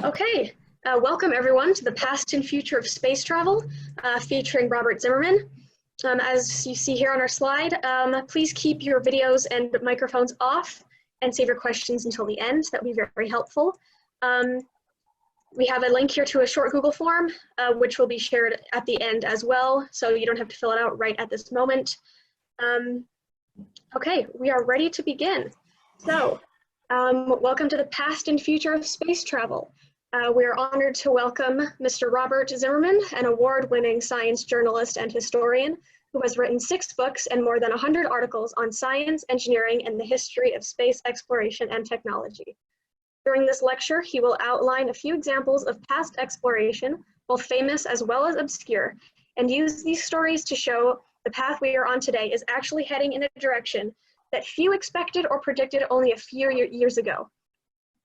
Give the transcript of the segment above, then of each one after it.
Okay, welcome everyone to the Past and Future of Space Travel, featuring Robert Zimmerman. As you see here on our slide, please keep your videos and microphones off and save your questions until the end. That would be very helpful. We have a link here to a short Google form, which will be shared at the end as well, so you don't have to fill it out right at this moment. Okay, we are ready to begin. So, welcome to the Past and Future of Space Travel. We are honored to welcome Mr. Robert Zimmerman, an award-winning science journalist and historian who has written 6 books and more than 100 articles on science, engineering, and the history of space exploration and technology. During this lecture, he will outline a few examples of past exploration, both famous as well as obscure, and use these stories to show the path we are on today is actually heading in a direction that few expected or predicted only a few years ago.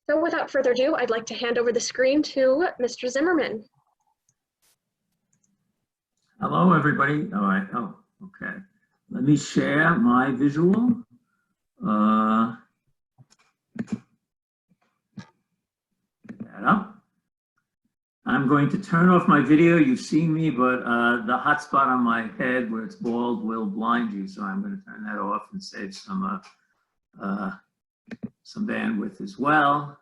So without further ado, I'd like to hand over the screen to Mr. Zimmerman. Hello, everybody. All right. Oh, okay. Let me share my visual. Get that up. I'm going to turn off my video. You've seen me, but the hot spot on my head where it's bald will blind you. So I'm going to turn that off and save some bandwidth as well.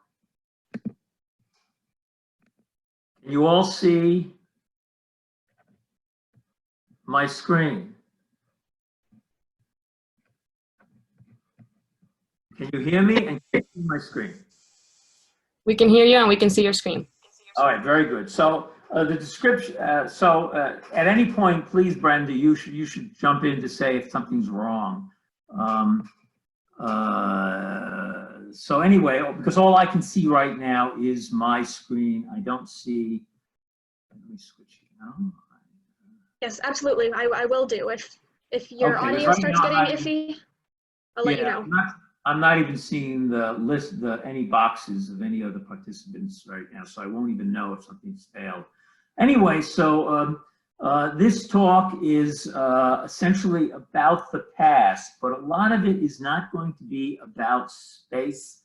Can you all see my screen? Can you hear me and can you see my screen? We can hear you and we can see your screen. All right, very good. So the description. At any point, please, Brenda, you should jump in to say if something's wrong. So anyway, because all I can see right now is my screen. I don't see. Let me switch it now. Yes, absolutely. I will do. If your Okay, audio right starts now, getting iffy, I'll let you know. I'm not even seeing the list, any boxes of any of the participants right now, so I won't even know if something's failed. Anyway, so this talk is essentially about the past, but a lot of it is not going to be about space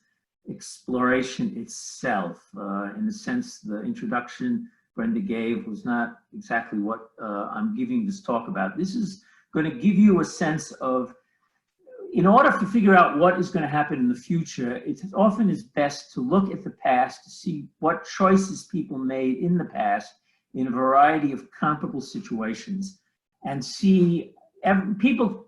exploration itself. In the sense, the introduction Brenda gave was not exactly what I'm giving this talk about. This is going to give you a sense of, in order to figure out what is going to happen in the future, it often is best to look at the past to see what choices people made in the past in a variety of comparable situations, and see people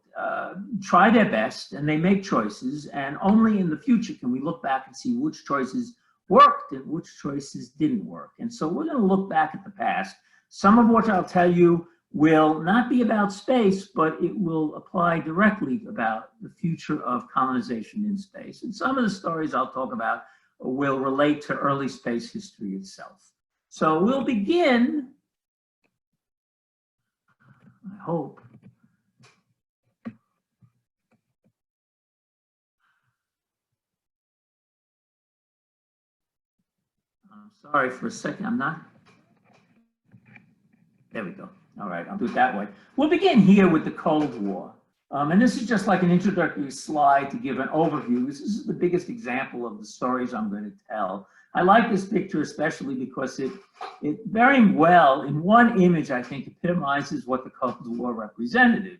try their best and they make choices, and only in the future can we look back and see which choices worked and which choices didn't work. And so we're going to look back at the past. Some of what I'll tell you will not be about space, but it will apply directly about the future of colonization in space. And some of the stories I'll talk about will relate to early space history itself. So we'll begin, I hope. I'm sorry for a second, I'm not. There we go. All right, I'll do it that way. We'll begin here with the Cold War. And this is just like an introductory slide to give an overview. This is the biggest example of the stories I'm going to tell. I like this picture especially because it very well, in one image, I think, epitomizes what the Cold War represented.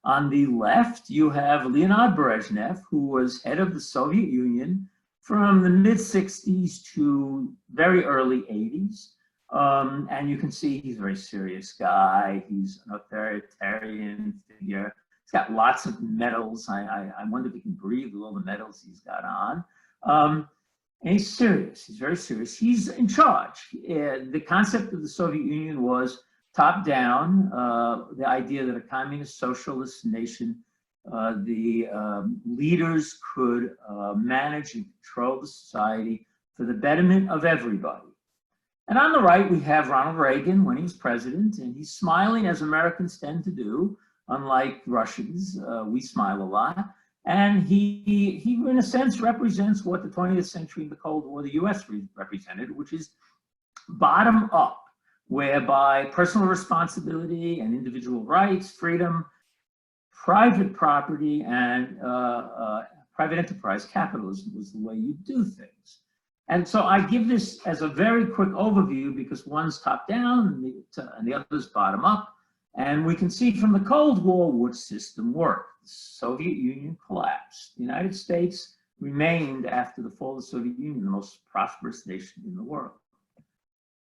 On the left, you have Leonid Brezhnev, who was head of the Soviet Union from the mid-60s to very early 80s. And you can see he's a very serious guy. He's an authoritarian figure. He's got lots of medals. I wonder if he can breathe with all the medals he's got on. And he's serious. He's very serious. He's in charge. The concept of the Soviet Union was top down, the idea that a communist socialist nation, the leaders could manage and control the society for the betterment of everybody. And on the right, we have Ronald Reagan when he's president, and he's smiling as Americans tend to do, unlike Russians. We smile a lot. And he, in a sense, represents what the 20th century in the Cold War, the US represented, which is bottom up, whereby personal responsibility and individual rights, freedom, private property, and private enterprise capitalism was the way you do things. And so I give this as a very quick overview because one's top down and the other's bottom up. And we can see from the Cold War which system worked. The Soviet Union collapsed. The United States remained, after the fall of the Soviet Union, the most prosperous nation in the world.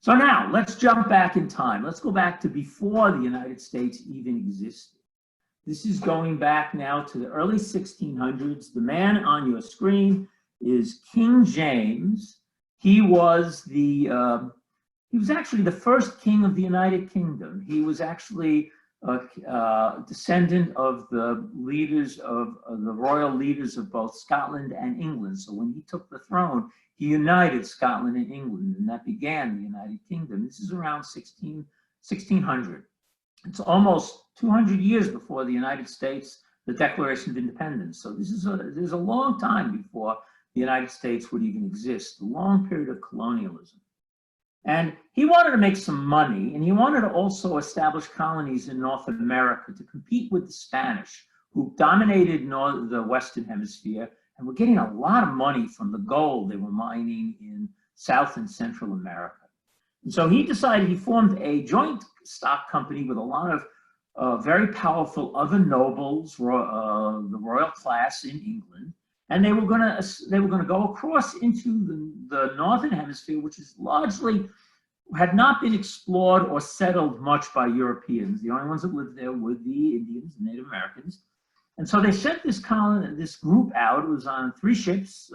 So now let's jump back in time. Let's go back to before the United States even existed. This is going back now to the early 1600s. The man on your screen is King James. He was actually the first king of the United Kingdom. He was actually a descendant of the leaders of the royal leaders of both Scotland and England. So when he took the throne, he united Scotland and England, and that began the United Kingdom. This is around 1600. It's almost 200 years before the United States, the Declaration of Independence. So there's a long time before the United States would even exist, a long period of colonialism. And he wanted to make some money, and he wanted to also establish colonies in North America to compete with the Spanish, who dominated the Western Hemisphere and were getting a lot of money from the gold they were mining in South and Central America. And so he decided, he formed a joint stock company with a lot of very powerful other nobles, the royal class in England, and they were going to go across into the Northern Hemisphere, which is largely had not been explored or settled much by Europeans. The only ones that lived there were the Indians, the Native Americans. And so they sent this group out. It was on 3 ships,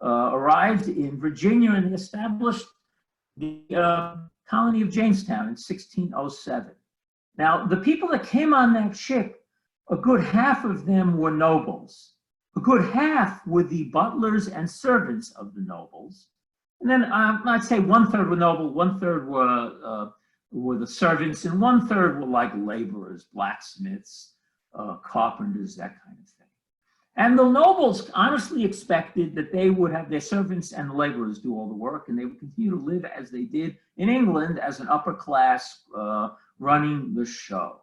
arrived in Virginia, and they established the colony of Jamestown in 1607. Now, the people that came on that ship, a good half of them were nobles. A good half were the butlers and servants of the nobles. And then I'd say 1/3 were noble, 1/3 were the servants, and 1/3 were like laborers, blacksmiths, carpenters, that kind of thing. And the nobles honestly expected that they would have their servants and the laborers do all the work, and they would continue to live as they did in England as an upper class running the show.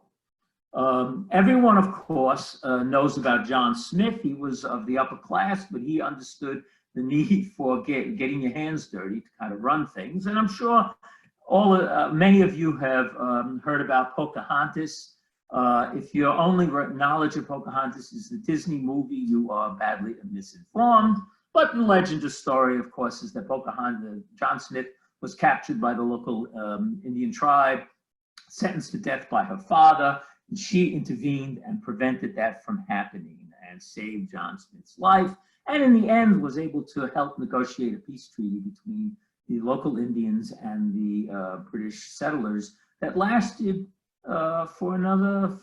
Everyone, of course, knows about John Smith. He was of the upper class, but he understood the need for getting your hands dirty to kind of run things. And I'm sure many of you have heard about Pocahontas. If your only knowledge of Pocahontas is the Disney movie, you are badly misinformed. But the legend or story, of course, is that John Smith was captured by the local Indian tribe, sentenced to death by her father. And she intervened and prevented that from happening and saved John Smith's life. And in the end was able to help negotiate a peace treaty between the local Indians and the British settlers that lasted for another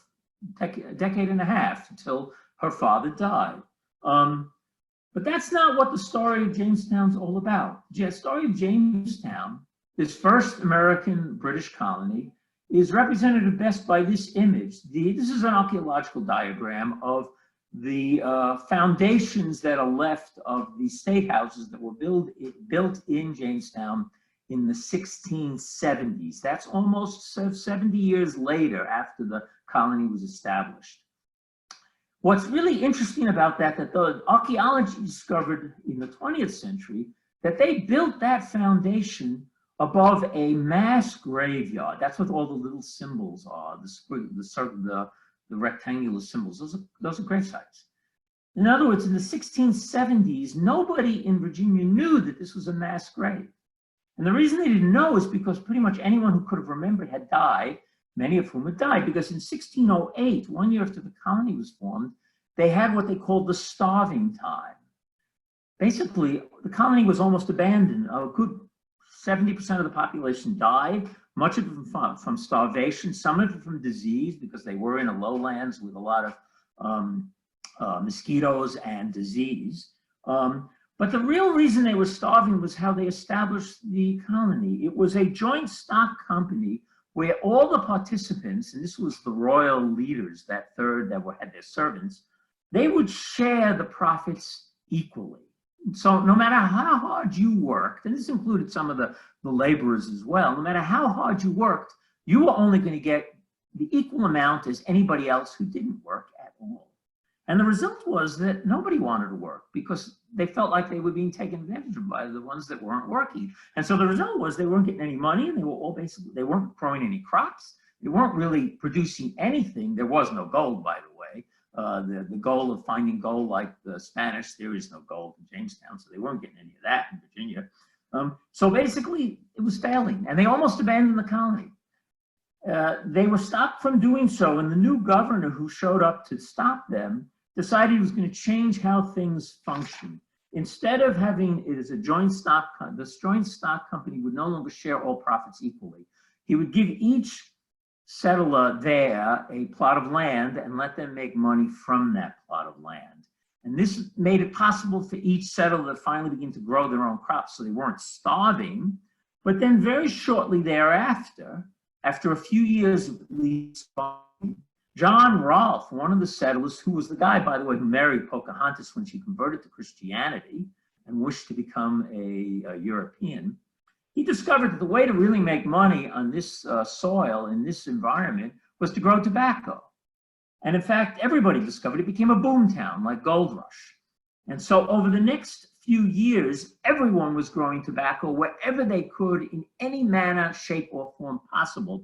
decade and a half until her father died. But that's not what the story of Jamestown's all about. The story of Jamestown, this first American British colony, is represented best by this image. This is an archaeological diagram of the foundations that are left of the state houses that were built in Jamestown in the 1670s. That's almost 70 years later after the colony was established. What's really interesting about that the archaeology discovered in the 20th century that they built that foundation above a mass graveyard. That's what all the little symbols are, the rectangular symbols. Those are grave sites. In other words, in the 1670s, nobody in Virginia knew that this was a mass grave. And the reason they didn't know is because pretty much anyone who could have remembered had died, many of whom had died, because in 1608, 1 year after the colony was formed, they had what they called the starving time. Basically, the colony was almost abandoned. A good 70% of the population died, much of it from starvation, some of it from disease, because they were in a lowlands with a lot of mosquitoes and disease. But the real reason they were starving was how they established the colony. It was a joint stock company where all the participants, and this was the royal leaders, that third that had their servants, they would share the profits equally. So no matter how hard you worked, and this included some of the laborers as well, no matter how hard you worked, you were only going to get the equal amount as anybody else who didn't work at all. And the result was that nobody wanted to work because they felt like they were being taken advantage of by the ones that weren't working. And so the result was they weren't getting any money, and they were all basically, they weren't growing any crops. They weren't really producing anything. There was no gold, by the way. The goal of finding gold, like the Spanish, there is no gold in Jamestown, so they weren't getting any of that in Virginia. So basically, it was failing, and they almost abandoned the colony. They were stopped from doing so, and the new governor who showed up to stop them decided he was going to change how things function. Instead of having it as a joint stock, this joint stock company would no longer share all profits equally. He would give each settler there a plot of land and let them make money from that plot of land. And this made it possible for each settler to finally begin to grow their own crops, so they weren't starving. But then very shortly thereafter, after a few years of at least, John Rolfe, one of the settlers, who was the guy, by the way, who married Pocahontas when she converted to Christianity and wished to become a European, he discovered that the way to really make money on this soil, in this environment, was to grow tobacco. And in fact, everybody discovered it became a boom town, like Gold Rush. And so over the next few years, everyone was growing tobacco wherever they could, in any manner, shape, or form possible.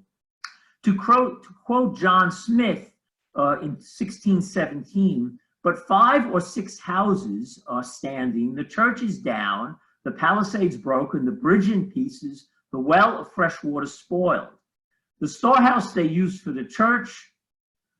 To quote John Smith in 1617, but 5 or 6 houses are standing, the church is down, the palisades broken, the bridge in pieces, the well of fresh water spoiled. The storehouse they used for the church,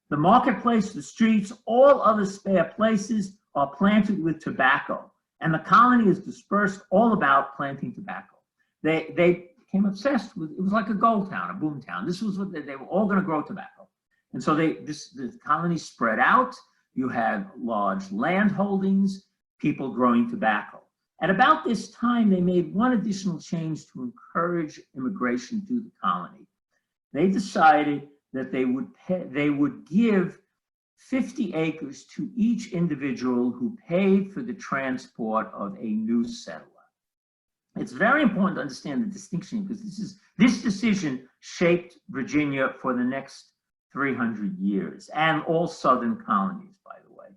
the marketplace, the streets, all other spare places are planted with tobacco, and the colony is dispersed all about planting tobacco. They became obsessed with, it was like a gold town, a boom town. This was what they were all going to grow tobacco. And so the colony spread out. You had large land holdings, people growing tobacco. At about this time, they made one additional change to encourage immigration to the colony. They decided that they would give 50 acres to each individual who paid for the transport of a new settler. It's very important to understand the distinction, because this decision shaped Virginia for the next 300 years, and all southern colonies, by the way.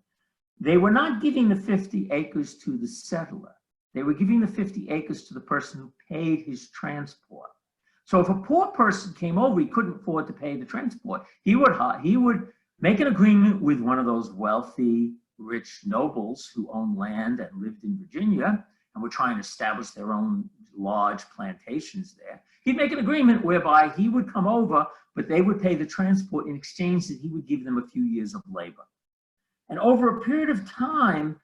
They were not giving the 50 acres to the settler. They were giving the 50 acres to the person who paid his transport. So if a poor person came over, he couldn't afford to pay the transport. He would make an agreement with one of those wealthy, rich nobles who owned land and lived in Virginia and were trying to establish their own large plantations there. He'd make an agreement whereby he would come over, but they would pay the transport in exchange that he would give them a few years of labor. And over a period of time,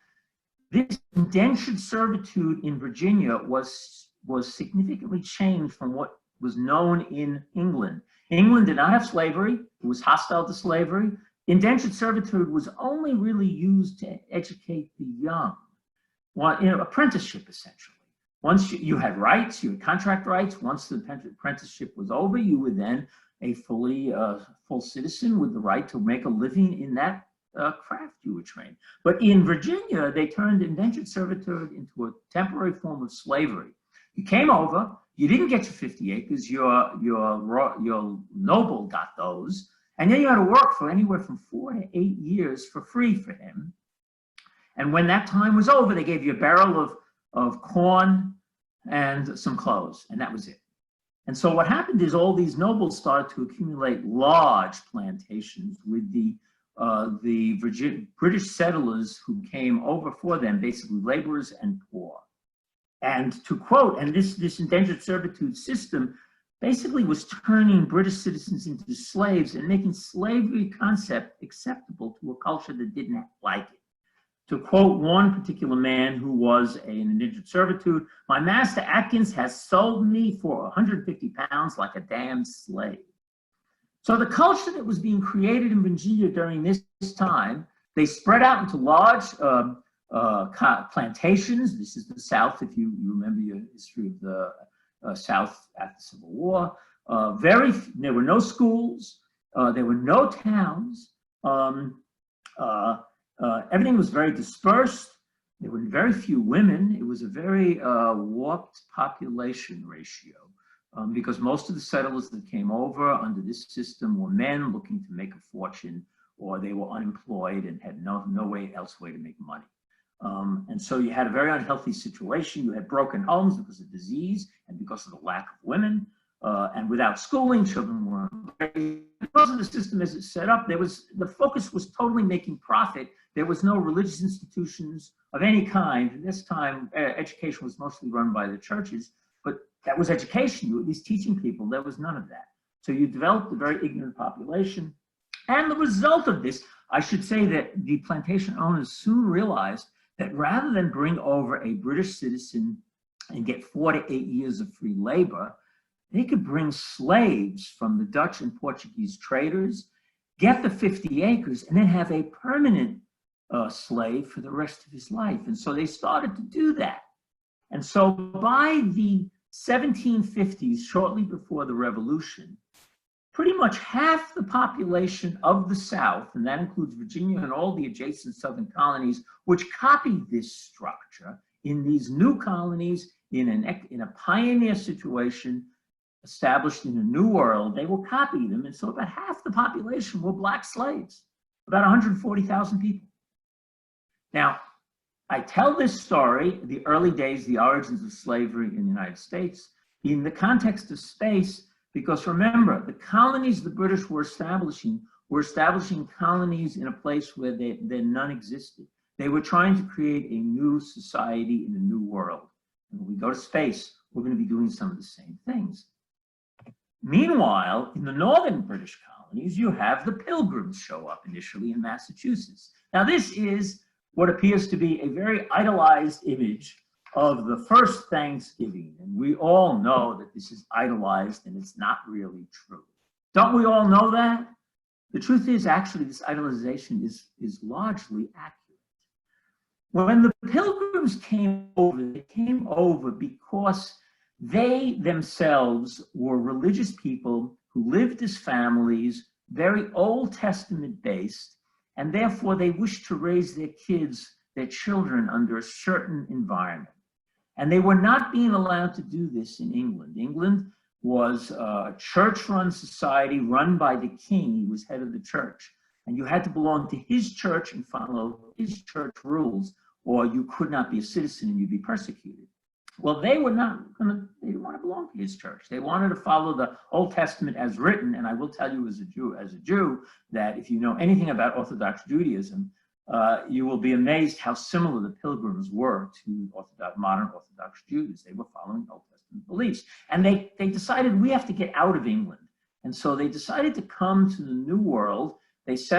this indentured servitude in Virginia was significantly changed from what was known in England. England did not have slavery. It was hostile to slavery. Indentured servitude was only really used to educate the young. Well, apprenticeship, essentially. Once you had rights, you had contract rights. Once the apprenticeship was over, you were then a full citizen with the right to make a living in that craft you were trained. But in Virginia, they turned indentured servitude into a temporary form of slavery. You came over, you didn't get your 50 acres, your noble got those, and then you had to work for anywhere from 4 to 8 years for free for him. And when that time was over, they gave you a barrel of corn and some clothes, and that was it. And so what happened is all these nobles started to accumulate large plantations with the British settlers who came over for them, basically laborers and poor. And to quote, and this indentured servitude system basically was turning British citizens into slaves and making slavery concept acceptable to a culture that didn't like it. To quote one particular man who was an indentured servitude, "My master Atkins has sold me for 150 pounds like a damn slave." So the culture that was being created in Virginia during this time, they spread out into large plantations. This is the South, if you remember your history of the South after the Civil War. There were no schools. There were no towns. Everything was very dispersed. There were very few women. It was a very warped population ratio. Because most of the settlers that came over under this system were men looking to make a fortune, or they were unemployed and had no way else to make money. And so you had a very unhealthy situation. You had broken homes because of disease and because of the lack of women. And without schooling, children weren't raised. Because of the system as it's set up, the focus was totally making profit. There was no religious institutions of any kind. At this time, education was mostly run by the churches, but that was education. You were at least teaching people. There was none of that. So you developed a very ignorant population. And the result of this, I should say that the plantation owners soon realized that rather than bring over a British citizen and get 4 to 8 years of free labor, they could bring slaves from the Dutch and Portuguese traders, get the 50 acres, and then have a permanent slave for the rest of his life. And so they started to do that. And so by the 1750s, shortly before the Revolution, pretty much half the population of the South, and that includes Virginia and all the adjacent Southern colonies, which copied this structure in these new colonies in a pioneer situation established in a new world, they will copy them. And so about half the population were black slaves, about 140,000 people. Now, I tell this story, the early days, the origins of slavery in the United States, in the context of space, because remember, the colonies the British were establishing colonies in a place where none existed. They were trying to create a new society in a new world. And when we go to space, we're going to be doing some of the same things. Meanwhile, in the northern British colonies, you have the Pilgrims show up initially in Massachusetts. Now, this is what appears to be a very idolized image of the first Thanksgiving. And we all know that this is idolized and it's not really true. Don't we all know that? The truth is, actually, this idolization is largely accurate. When the Pilgrims came over, they came over because they themselves were religious people who lived as families, very Old Testament based, and therefore they wished to raise their kids, their children, under a certain environment. And they were not being allowed to do this in England. England was a church-run society run by the king. He was head of the church. And you had to belong to his church and follow his church rules, or you could not be a citizen and you'd be persecuted. Well, they didn't want to belong to his church. They wanted to follow the Old Testament as written. And I will tell you as a Jew, that if you know anything about Orthodox Judaism, you will be amazed how similar the Pilgrims were to modern Orthodox Jews. They were following Old Testament beliefs. And they decided we have to get out of England. And so they decided to come to the New World. They came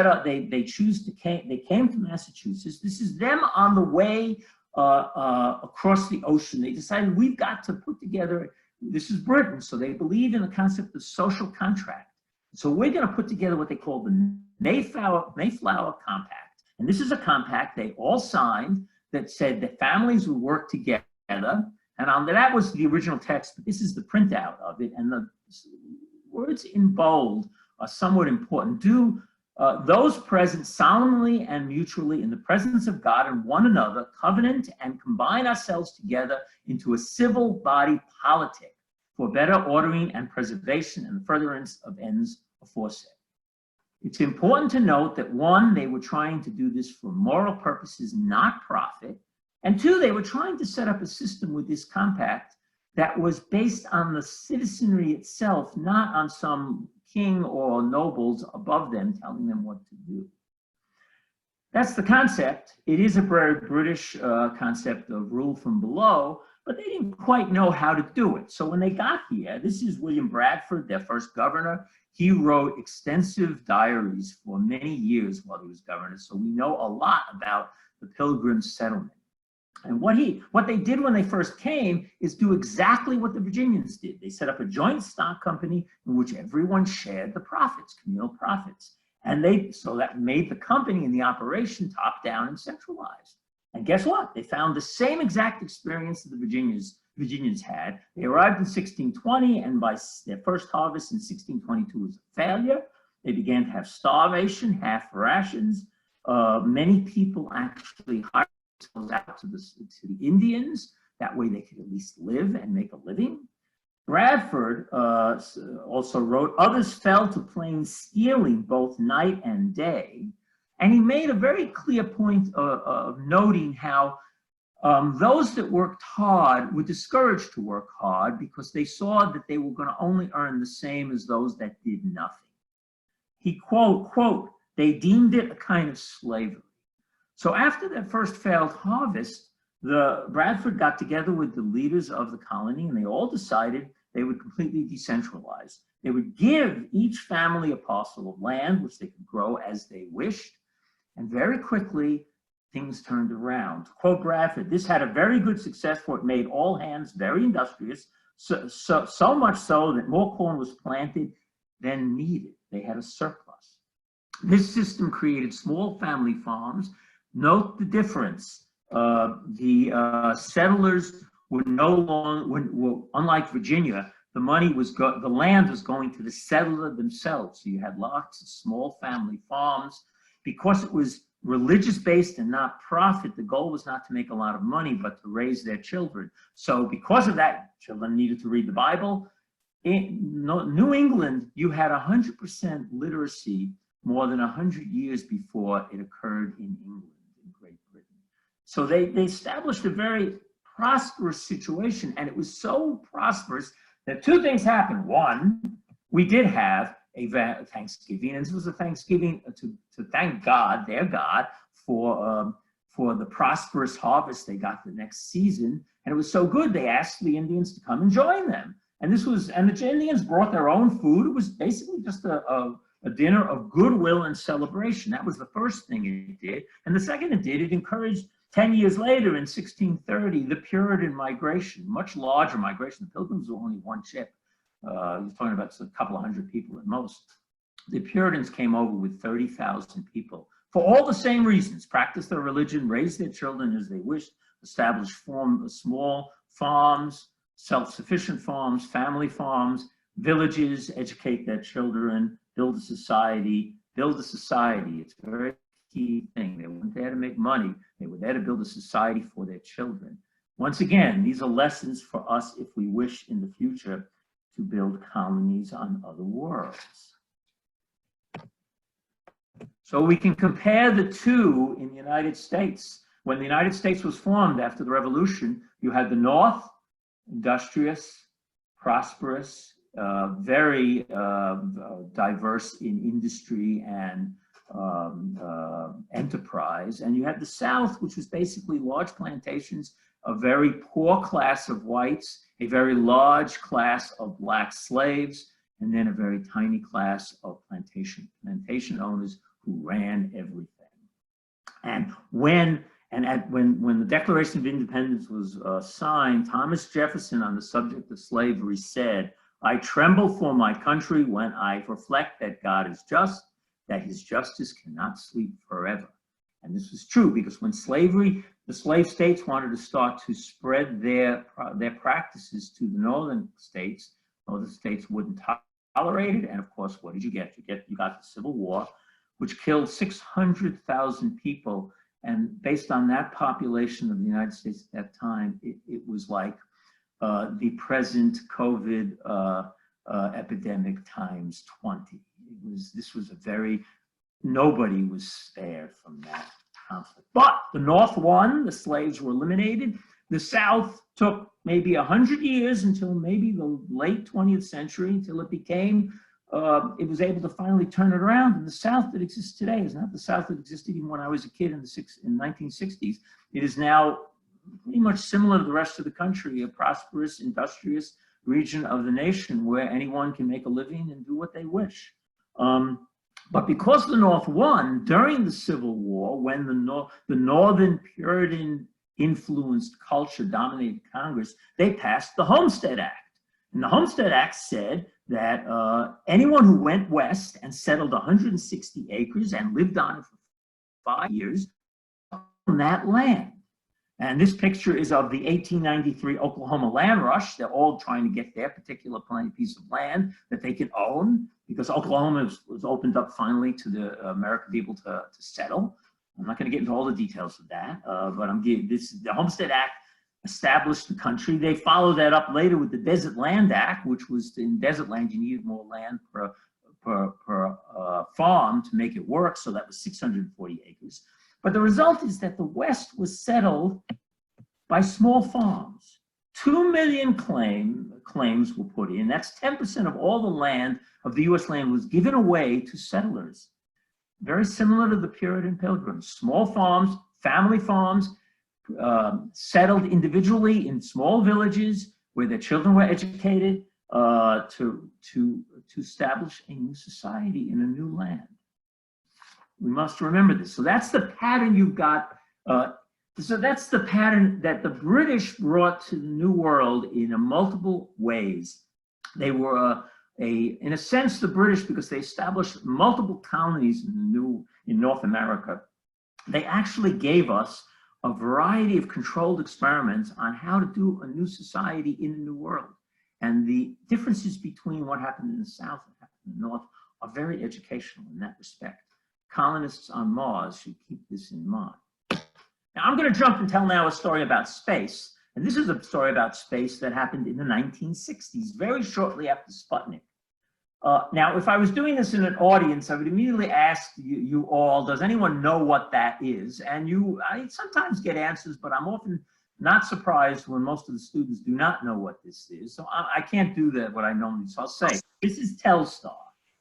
to Massachusetts. This is them on the way across the ocean. They decided we've got to put together, this is Britain, so they believe in the concept of social contract. So we're going to put together what they call the Mayflower Compact. And this is a compact they all signed that said that families would work together. And that was the original text, but this is the printout of it. And the words in bold are somewhat important. Those present solemnly and mutually in the presence of God and one another covenant and combine ourselves together into a civil body politic for better ordering and preservation and the furtherance of ends aforesaid. It's important to note that one, they were trying to do this for moral purposes, not profit. And two, they were trying to set up a system with this compact that was based on the citizenry itself, not on some king or nobles above them telling them what to do. That's the concept. It is a very British concept of rule from below, but they didn't quite know how to do it. So when they got here, this is William Bradford, their first governor. He wrote extensive diaries for many years while he was governor. So we know a lot about the Pilgrim settlement. And what they did when they first came is do exactly what the Virginians did. They set up a joint stock company in which everyone shared the profits, communal profits. And so that made the company and the operation top down and centralized. And guess what? They found the same exact experience that the Virginians had. They arrived in 1620, and by their first harvest in 1622 was a failure. They began to have starvation, half rations. Many people actually hired out to the Indians. That way they could at least live and make a living. Bradford also wrote, others fell to plain stealing both night and day. And he made a very clear point of noting how those that worked hard were discouraged to work hard because they saw that they were going to only earn the same as those that did nothing. He quote, they deemed it a kind of slavery. So after that first failed harvest, Bradford got together with the leaders of the colony, and they all decided they would completely decentralize. They would give each family a parcel of land, which they could grow as they wished. And very quickly, things turned around. To quote Bradford, this had a very good success, for it made all hands very industrious, so much so that more corn was planted than needed. They had a surplus. This system created small family farms. Note the difference. The settlers were no longer, unlike Virginia, the land was going to the settler themselves. So you had lots of small family farms. Because it was religious-based and not profit, the goal was not to make a lot of money, but to raise their children. So because of that, children needed to read the Bible. In New England, you had 100% literacy more than 100 years before it occurred in England, in Great Britain. So they established a very prosperous situation, and it was so prosperous that two things happened. One, we did have a Thanksgiving, and this was a Thanksgiving to thank God, their God, for the prosperous harvest they got the next season. And it was so good, they asked the Indians to come and join them. And the Indians brought their own food. It was basically just a dinner of goodwill and celebration. That was the first thing it did. And the second it did, it encouraged 10 years later in 1630, the Puritan migration, much larger migration. The Pilgrims were only one ship. You're talking about a couple of hundred people at most. The Puritans came over with 30,000 people for all the same reasons: practice their religion, raise their children as they wished, establish small farms, self-sufficient farms, family farms, villages, educate their children, build a society. It's a very key thing. They weren't there to make money. They were there to build a society for their children. Once again, these are lessons for us if we wish in the future to build colonies on other worlds. So we can compare the two in the United States. When the United States was formed after the Revolution, you had the North, industrious, prosperous, very diverse in industry and enterprise. And you had the South, which was basically large plantations, a very poor class of whites, a very large class of black slaves, and then a very tiny class of plantation owners who ran everything. And when the Declaration of Independence was signed, Thomas Jefferson, on the subject of slavery, said, "I tremble for my country when I reflect that God is just, that his justice cannot sleep forever." And this was true because when the slave states wanted to start to spread their practices to the northern states wouldn't tolerate it. And of course, what did you get? You got the Civil War, which killed 600,000 people. And based on that population of the United States at that time, it was like the present COVID epidemic times 20. Nobody was spared from that conflict. But the North won, the slaves were eliminated. The South took maybe 100 years, until maybe the late 20th century, until it was able to finally turn it around. And the South that exists today is not the South that existed even when I was a kid in the 1960s. It is now pretty much similar to the rest of the country, a prosperous, industrious region of the nation where anyone can make a living and do what they wish. But because the North won during the Civil War, when the Northern Puritan influenced culture dominated Congress, they passed the Homestead Act. And the Homestead Act said that anyone who went west and settled 160 acres and lived on it for 5 years owned that land. And this picture is of the 1893 Oklahoma land rush. They're all trying to get their particular piece of land that they can own, because Oklahoma was opened up finally to the American people to settle. I'm not going to get into all the details of that, but the Homestead Act established the country. They followed that up later with the Desert Land Act, which was in desert land, you needed more land per farm to make it work, so that was 640 acres. But the result is that the West was settled by small farms. 2 million claims were put in. That's 10% of all the land of the US land was given away to settlers. Very similar to the Puritan Pilgrims. Small farms, family farms, settled individually in small villages where their children were educated to establish a new society in a new land. We must remember this. So that's the pattern you've got. So that's the pattern that the British brought to the New World in multiple ways. They were in a sense, the British, because they established multiple colonies in North America, they actually gave us a variety of controlled experiments on how to do a new society in the New World. And the differences between what happened in the South and what happened in the North are very educational in that respect. Colonists on Mars should keep this in mind. Now, I'm going to jump and tell now a story about space. And this is a story about space that happened in the 1960s, very shortly after Sputnik. Now, if I was doing this in an audience, I would immediately ask you all, does anyone know what that is? And I sometimes get answers, but I'm often not surprised when most of the students do not know what this is. So I can't do that, what I normally, so I'll say, this is Telstar.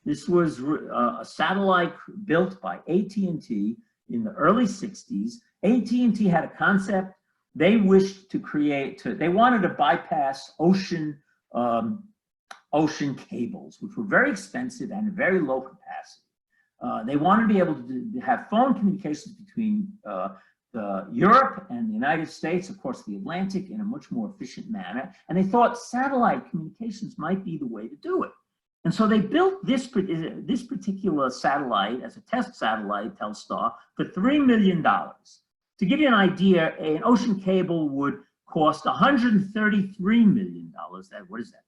This was a satellite built by AT&T in the early 60s. AT&T had a concept. They wished to they wanted to bypass ocean cables, which were very expensive and very low capacity. They wanted to be able to have phone communications between Europe and the United States, of course, the Atlantic, in a much more efficient manner. And they thought satellite communications might be the way to do it. And so they built this particular satellite as a test satellite, Telstar, for $3 million. To give you an idea, an ocean cable would cost $133 million. What is that?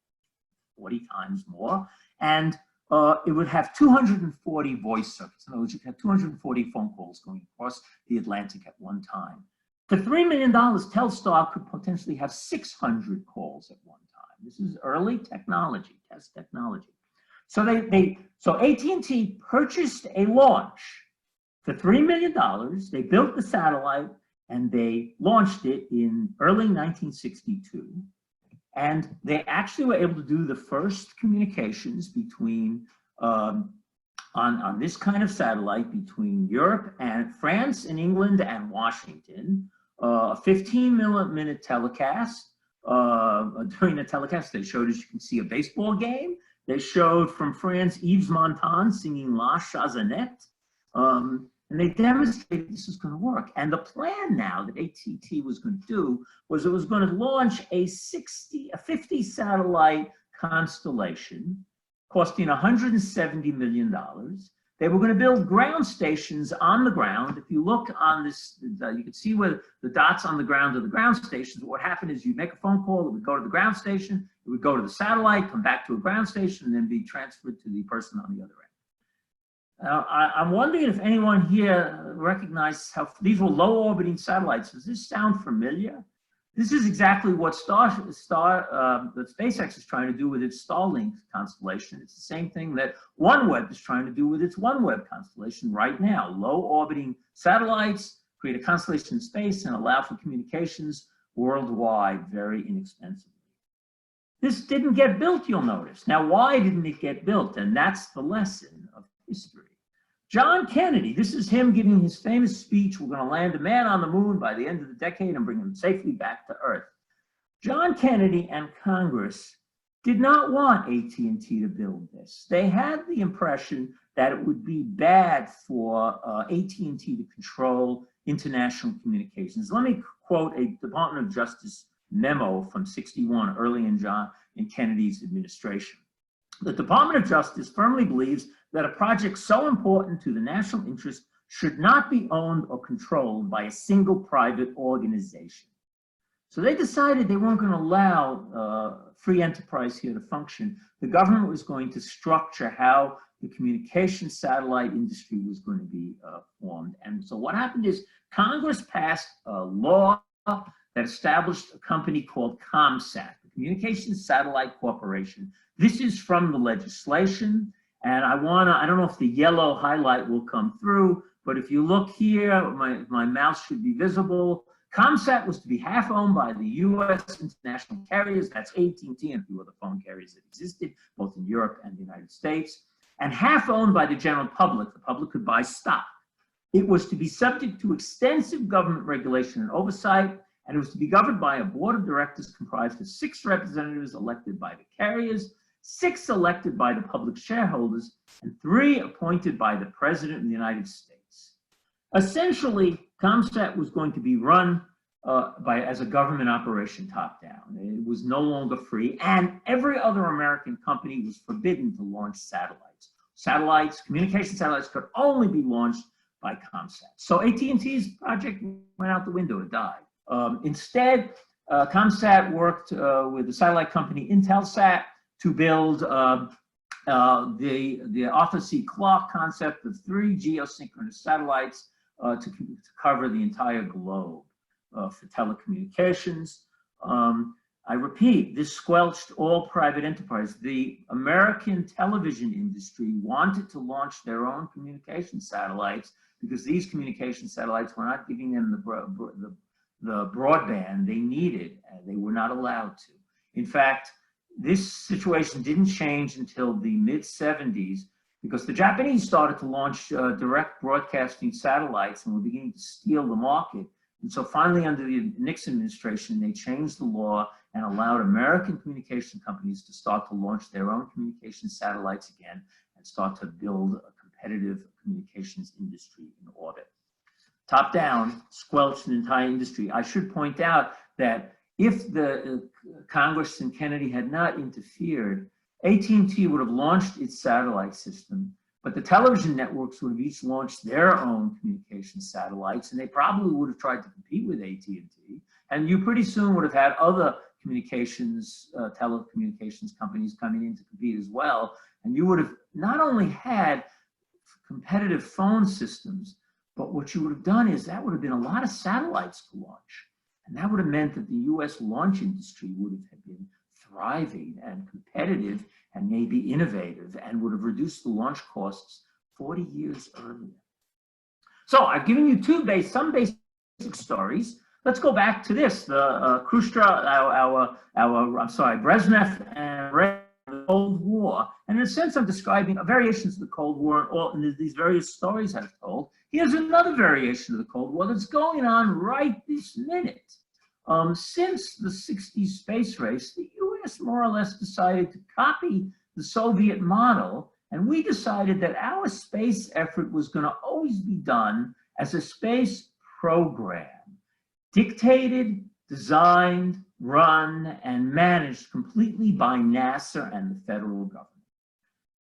40 times more. And it would have 240 voice circuits. In other words, you could have 240 phone calls going across the Atlantic at one time. For $3 million, Telstar could potentially have 600 calls at one time. This is early technology, test technology. So so AT&T purchased a launch for $3 million. They built the satellite and they launched it in early 1962. And they actually were able to do the first communications between, on this kind of satellite between Europe and France and England and Washington, a 15-minute telecast. During the telecast, they showed, as you can see, a baseball game. They showed from France, Yves Montand singing La Chansonnette. And they demonstrated this was going to work. And the plan now that AT&T was going to do was it was going to launch a 50 satellite constellation costing $170 million. They were going to build ground stations on the ground. If you look on this, you can see where the dots on the ground are the ground stations. What happened is you make a phone call, it would go to the ground station, it would go to the satellite, come back to a ground station, and then be transferred to the person on the other end. Now, I'm wondering if anyone here recognizes how these were low orbiting satellites. Does this sound familiar? This is exactly what the SpaceX is trying to do with its Starlink constellation. It's the same thing that OneWeb is trying to do with its OneWeb constellation right now. Low orbiting satellites, create a constellation in space and allow for communications worldwide very inexpensively. This didn't get built, you'll notice. Now, why didn't it get built? And that's the lesson of history. John Kennedy, this is him giving his famous speech, we're going to land a man on the moon by the end of the decade and bring him safely back to Earth. John Kennedy and Congress did not want AT&T to build this. They had the impression that it would be bad for AT&T to control international communications. Let me quote a Department of Justice memo from '61, early in Kennedy's administration. The Department of Justice firmly believes that a project so important to the national interest should not be owned or controlled by a single private organization. So they decided they weren't going to allow free enterprise here to function. The government was going to structure how the communication satellite industry was going to be formed. And so what happened is Congress passed a law that established a company called ComSat, the Communications Satellite Corporation. This is from the legislation, And I don't know if the yellow highlight will come through, but if you look here, my mouse should be visible. ComSat was to be half owned by the US international carriers, that's AT&T and a few other phone carriers that existed, both in Europe and the United States, and half owned by the general public. The public could buy stock. It was to be subject to extensive government regulation and oversight, and it was to be governed by a board of directors comprised of 6 representatives elected by the carriers, 6 elected by the public shareholders, and 3 appointed by the President of the United States. Essentially, ComSat was going to be run as a government operation top down. It was no longer free, and every other American company was forbidden to launch satellites. Communication satellites could only be launched by ComSat. So AT&T's project went out the window, it died. Instead, ComSat worked with the satellite company Intelsat to build the Arthur C. Clarke concept of 3 geosynchronous satellites to cover the entire globe for telecommunications. I repeat, this squelched all private enterprise. The American television industry wanted to launch their own communication satellites because these communication satellites were not giving them the broadband they needed, and they were not allowed to. In fact, this situation didn't change until the mid-70s because the Japanese started to launch direct broadcasting satellites and were beginning to steal the market. And so finally, under the Nixon administration, they changed the law and allowed American communication companies to start to launch their own communication satellites again and start to build a competitive communications industry in orbit. Top down, squelched an entire industry. I should point out that if the Congress and Kennedy had not interfered, AT&T would have launched its satellite system, but the television networks would have each launched their own communication satellites, and they probably would have tried to compete with AT&T. And you pretty soon would have had other communications, telecommunications companies coming in to compete as well. And you would have not only had competitive phone systems, but what you would have done is that would have been a lot of satellites to launch. And that would have meant that the US launch industry would have been thriving and competitive and maybe innovative and would have reduced the launch costs 40 years earlier. So I've given you some basic stories. Let's go back to this, the Brezhnev and Reagan, the Cold War. And in a sense, I'm describing variations of the Cold War and these various stories I've told. Here's another variation of the Cold War that's going on right this minute. Since the 60s space race, the US more or less decided to copy the Soviet model, and we decided that our space effort was going to always be done as a space program, dictated, designed, run, and managed completely by NASA and the federal government.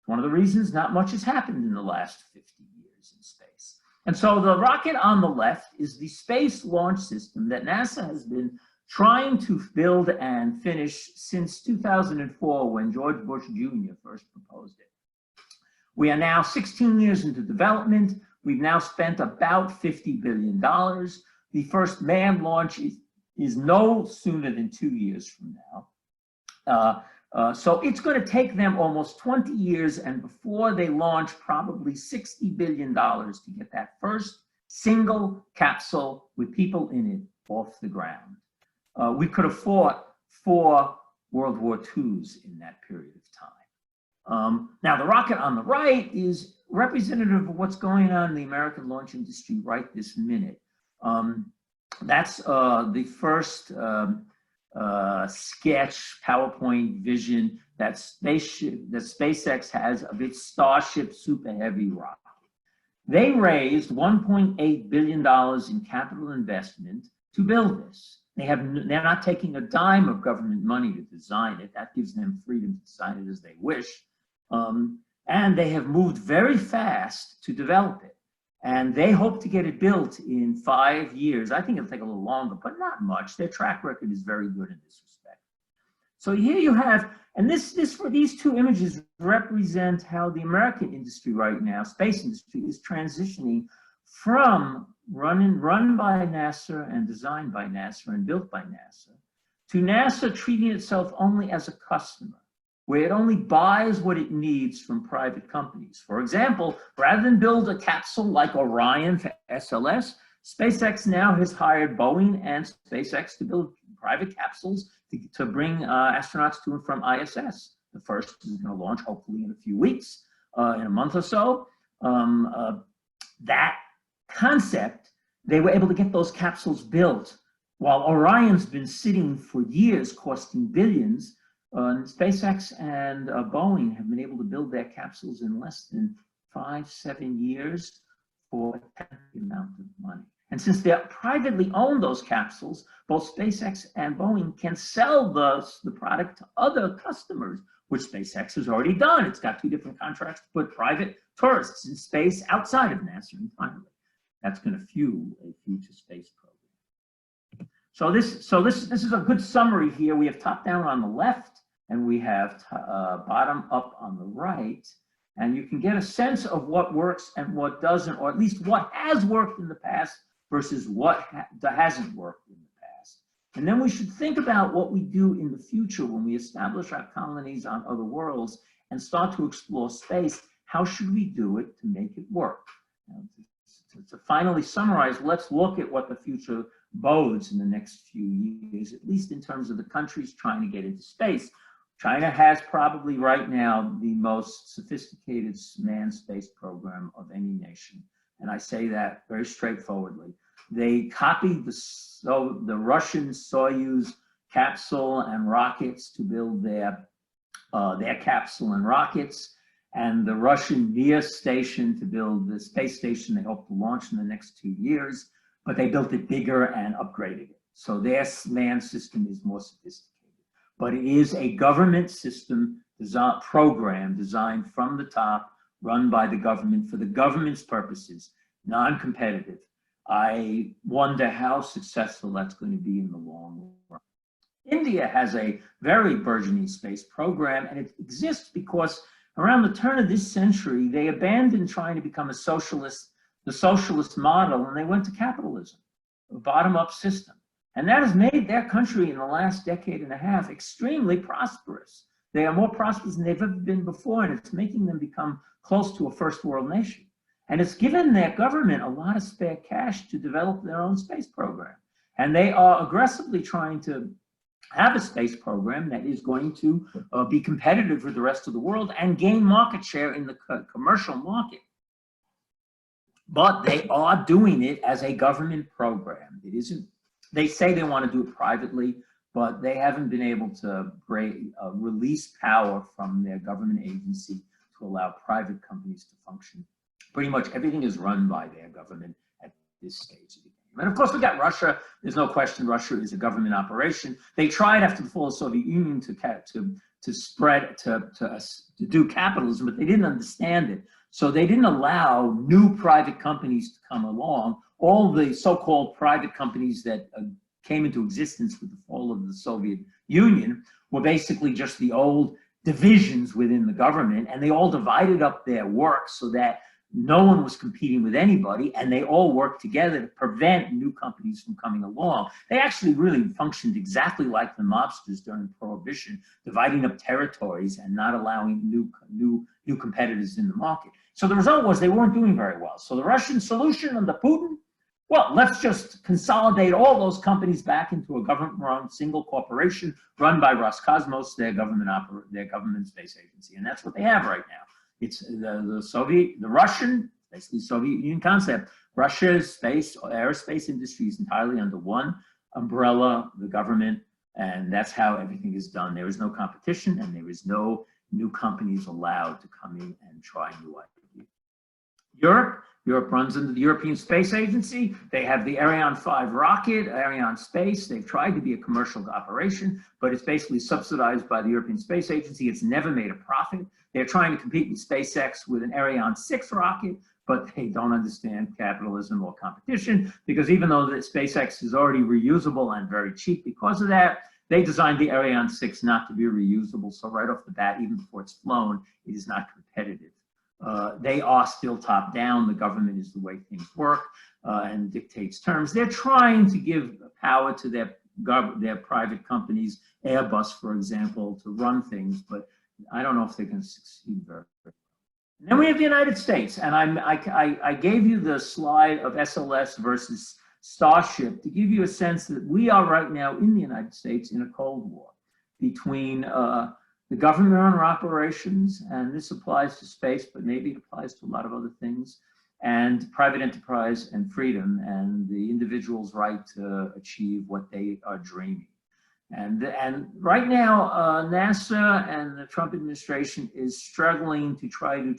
One of the reasons not much has happened in the last 50 years in space. And so the rocket on the left is the space launch system that NASA has been trying to build and finish since 2004 when George Bush Jr. first proposed it. We are now 16 years into development. We've now spent about $50 billion. The first manned launch is no sooner than 2 years from now. So it's going to take them almost 20 years, and before they launch, probably $60 billion to get that first single capsule with people in it off the ground. We could have fought 4 World War IIs in that period of time. Now, the rocket on the right is representative of what's going on in the American launch industry right this minute. That's the first sketch, PowerPoint vision that SpaceX has of its Starship Super Heavy rocket. They raised $1.8 billion in capital investment to build this. They're not taking a dime of government money to design it. That gives them freedom to design it as they wish. And they have moved very fast to develop it. And they hope to get it built in 5 years. I think it'll take a little longer, but not much. Their track record is very good in this respect. So here you have, and these 2 images represent how the American industry right now, space industry, is transitioning from run by NASA and designed by NASA and built by NASA, to NASA treating itself only as a customer. where it only buys what it needs from private companies. For example, rather than build a capsule like Orion for SLS, SpaceX now has hired Boeing and SpaceX to build private capsules to bring astronauts to and from ISS. The first is going to launch hopefully in a few weeks, in a month or so. That concept, they were able to get those capsules built while Orion's been sitting for years, costing billions. SpaceX and Boeing have been able to build their capsules in less than 5-7 years for a tenth the amount of money. And since they privately own those capsules, both SpaceX and Boeing can sell the product to other customers, which SpaceX has already done. It's got 2 different contracts to put private tourists in space outside of NASA entirely. That's going to fuel a future space program. So this is a good summary here. We have top down on the left, and we have bottom up on the right. And you can get a sense of what works and what doesn't, or at least what has worked in the past versus what hasn't worked in the past. And then we should think about what we do in the future when we establish our colonies on other worlds and start to explore space. How should we do it to make it work? Now, to finally summarize, let's look at what the future bodes in the next few years, at least in terms of the countries trying to get into space. China has probably right now the most sophisticated manned space program of any nation. And I say that very straightforwardly. They copied the Russian Soyuz capsule and rockets to build their capsule and rockets, and the Russian Mir station to build the space station they hope to launch in the next 2 years, but they built it bigger and upgraded it. So their manned system is more sophisticated. But it is a government system program designed from the top, run by the government for the government's purposes, non-competitive. I wonder how successful that's going to be in the long run. India has a very burgeoning space program, and it exists because around the turn of this century, they abandoned trying to become the socialist model, and they went to capitalism, a bottom-up system. And that has made their country in the last decade and a half extremely prosperous. They are more prosperous than they've ever been before, and it's making them become close to a first world nation. And it's given their government a lot of spare cash to develop their own space program. And they are aggressively trying to have a space program that is going to be competitive with the rest of the world and gain market share in the commercial market. But they are doing it as a government program. It isn't. They say they want to do it privately, but they haven't been able to release power from their government agency to allow private companies to function. Pretty much everything is run by their government at this stage of the game. And of course, we got Russia. There's no question Russia is a government operation. They tried after the fall of the Soviet Union to do capitalism, but they didn't understand it. So they didn't allow new private companies to come along. All the so-called private companies that came into existence with the fall of the Soviet Union were basically just the old divisions within the government, and they all divided up their work so that no one was competing with anybody, and they all worked together to prevent new companies from coming along. They actually really functioned exactly like the mobsters during Prohibition, dividing up territories and not allowing new competitors in the market. So the result was they weren't doing very well. So the Russian solution under Putin, well, let's just consolidate all those companies back into a government-run single corporation run by Roscosmos, their government space agency, and that's what they have right now. It's the Russian, basically Soviet Union concept. Russia's aerospace industry is entirely under one umbrella, the government, and that's how everything is done. There is no competition, and there is no new companies allowed to come in and try new ideas. Europe runs under the European Space Agency. They have the Ariane 5 rocket, Ariane Space. They've tried to be a commercial operation, but it's basically subsidized by the European Space Agency. It's never made a profit. They're trying to compete with SpaceX with an Ariane 6 rocket, but they don't understand capitalism or competition, because even though the SpaceX is already reusable and very cheap because of that, they designed the Ariane 6 not to be reusable. So right off the bat, even before it's flown, it is not competitive. They are still top down. The government is the way things work and dictates terms. They're trying to give power to their private companies, Airbus, for example, to run things, but I don't know if they're going to succeed very well. And then we have the United States, and I gave you the slide of SLS versus Starship to give you a sense that we are right now in the United States in a Cold War between the government-run operations, and this applies to space, but maybe it applies to a lot of other things, and private enterprise and freedom, and the individual's right to achieve what they are dreaming. And right now, NASA and the Trump administration is struggling to try to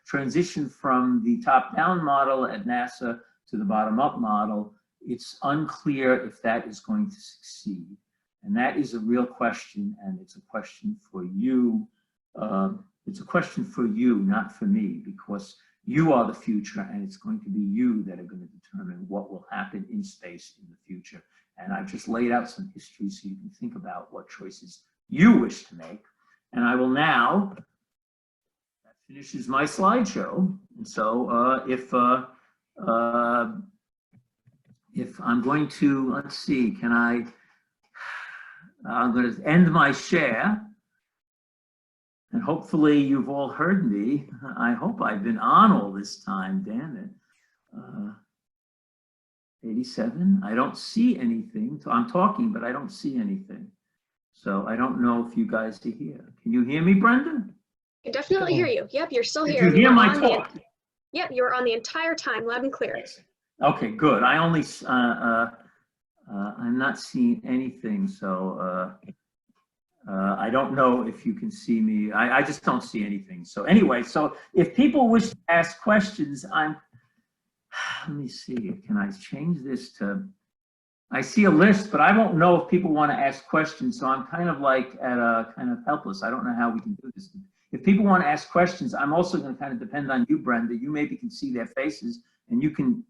transition from the top-down model at NASA to the bottom-up model. It's unclear if that is going to succeed. And that is a real question, and it's a question for you. It's a question for you, not for me, because you are the future, and it's going to be you that are going to determine what will happen in space in the future. And I've just laid out some history so you can think about what choices you wish to make. And I will now, that finishes my slideshow. And so if I'm going to, let's see, I'm going to end my share. And hopefully you've all heard me. I hope I've been on all this time, damn it. 87, I don't see anything. So I'm talking, but I don't see anything. So I don't know if you guys are here. Can you hear me, Brenda? I can definitely hear you. Yep, you're still here. Did you hear my talk? Yep, you were on the entire time, loud and clear. Okay, good. I only, I'm not seeing anything, so I don't know if you can see me. I just don't see anything. So anyway, so if people wish to ask questions, let me see, can I change this to, I see a list, but I won't know if people want to ask questions. So I'm kind of like at a kind of helpless. I don't know how we can do this. If people want to ask questions, I'm also going to kind of depend on you, Brenda. You maybe can see their faces and you can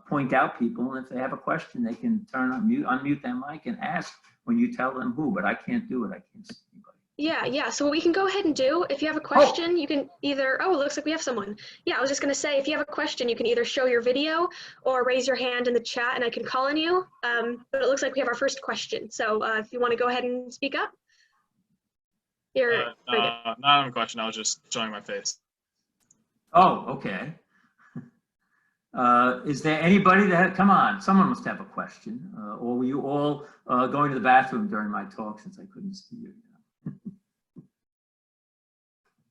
point out people. And if they have a question, they can unmute their mic and ask when you tell them who, but I can't do it. I can't see anybody. Yeah. So what we can go ahead and do, if you have a question, you can either, it looks like we have someone. Yeah, I was just going to say, if you have a question, you can either show your video or raise your hand in the chat and I can call on you. But it looks like we have our first question. So if you want to go ahead and speak up. Not on a question, I was just showing my face. Oh, okay. Is there anybody that, come on, someone must have a question. Or were you all going to the bathroom during my talk since I couldn't see you?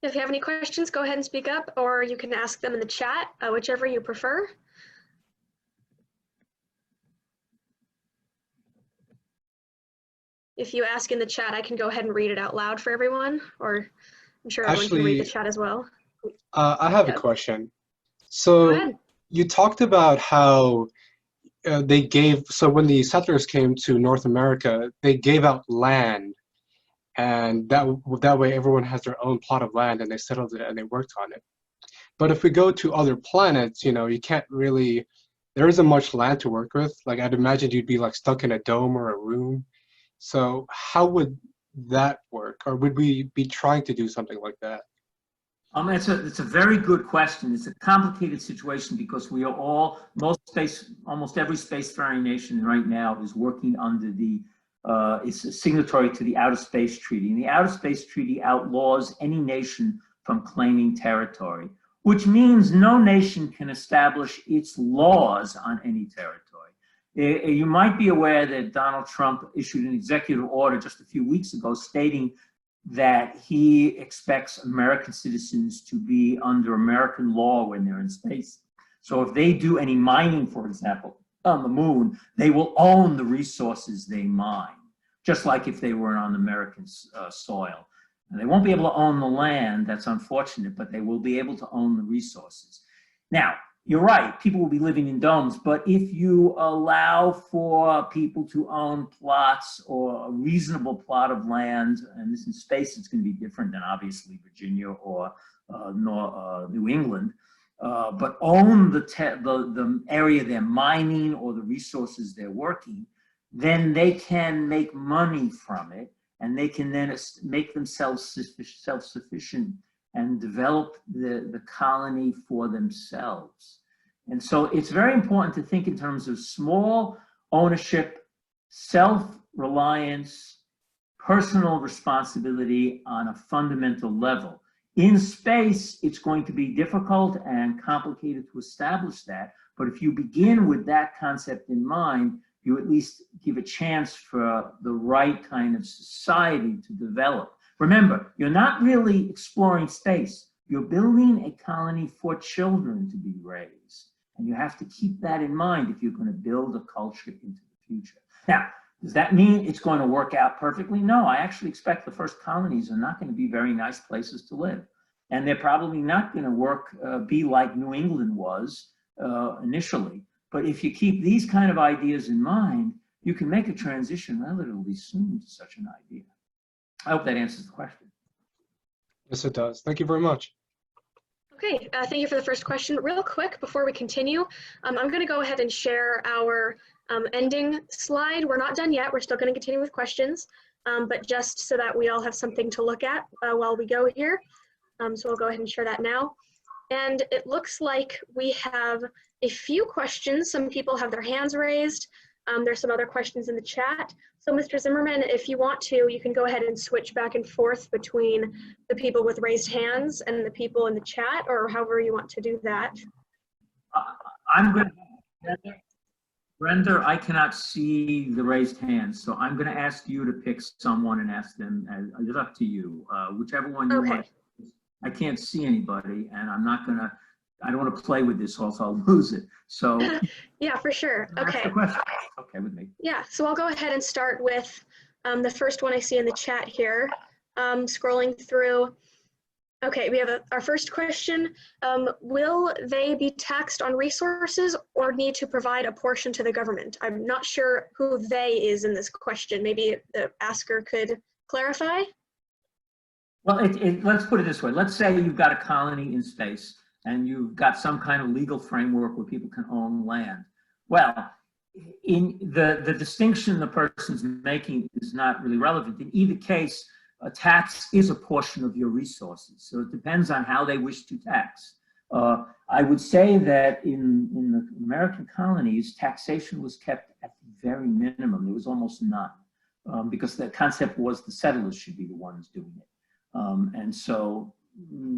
If you have any questions, go ahead and speak up, or you can ask them in the chat, whichever you prefer. If you ask in the chat, I can go ahead and read it out loud for everyone, or I'm sure everyone can read the chat as well. I have a question. So you talked about how they gave, so when the settlers came to North America, they gave out land. And that way everyone has their own plot of land and they settled it and they worked on it. But if we go to other planets, you can't really, there isn't much land to work with. Like I'd imagine you'd be like stuck in a dome or a room. So how would that work? Or would we be trying to do something like that? It's a very good question. It's a complicated situation because we are almost every spacefaring nation right now is working under it's a signatory to the Outer Space Treaty. And the Outer Space Treaty outlaws any nation from claiming territory, which means no nation can establish its laws on any territory. You might be aware that Donald Trump issued an executive order just a few weeks ago stating that he expects American citizens to be under American law when they're in space. So if they do any mining, for example, on the moon, they will own the resources they mine, just like if they were on American soil. And they won't be able to own the land, that's unfortunate, but they will be able to own the resources. Now, you're right, people will be living in domes, but if you allow for people to own plots or a reasonable plot of land, and this in space, it's going to be different than obviously Virginia or New England, but own the area they're mining or the resources they're working, then they can make money from it, and they can then make themselves self-sufficient and develop the colony for themselves. And so it's very important to think in terms of small ownership, self-reliance, personal responsibility on a fundamental level. In space, it's going to be difficult and complicated to establish that. But if you begin with that concept in mind, you at least give a chance for the right kind of society to develop. Remember, you're not really exploring space. You're building a colony for children to be raised. And you have to keep that in mind if you're going to build a culture into the future. Now, does that mean it's going to work out perfectly? No, I actually expect the first colonies are not going to be very nice places to live. And they're probably not going to be like New England was initially. But if you keep these kind of ideas in mind, you can make a transition relatively soon to such an idea. I hope that answers the question. Yes, it does. Thank you very much. Okay, thank you for the first question. Real quick, before we continue, I'm going to go ahead and share our ending slide. We're not done yet. We're still going to continue with questions, but just so that we all have something to look at while we go here. So we'll go ahead and share that now. And it looks like we have a few questions. Some people have their hands raised. There's some other questions in the chat. So Mr. Zimmerman, if you want to, you can go ahead and switch back and forth between the people with raised hands and the people in the chat, or however you want to do that. I'm going to, Brenda, I cannot see the raised hands, so I'm going to ask you to pick someone and ask them. It's up to you, whichever one you want. I can't see anybody, and I'm not going to, I don't want to play with this, also I'll lose it. So yeah, for sure. Okay. Okay with me. Yeah, so I'll go ahead and start with the first one I see in the chat here. Scrolling through. Okay, we have our first question. Will they be taxed on resources or need to provide a portion to the government? I'm not sure who they is in this question. Maybe the asker could clarify? Well, let's put it this way. Let's say you've got a colony in space and you've got some kind of legal framework where people can own land. Well, in the distinction the person's making is not really relevant. In either case, a tax is a portion of your resources. So it depends on how they wish to tax. I would say that in the American colonies, taxation was kept at the very minimum. There was almost none because the concept was the settlers should be the ones doing it. And so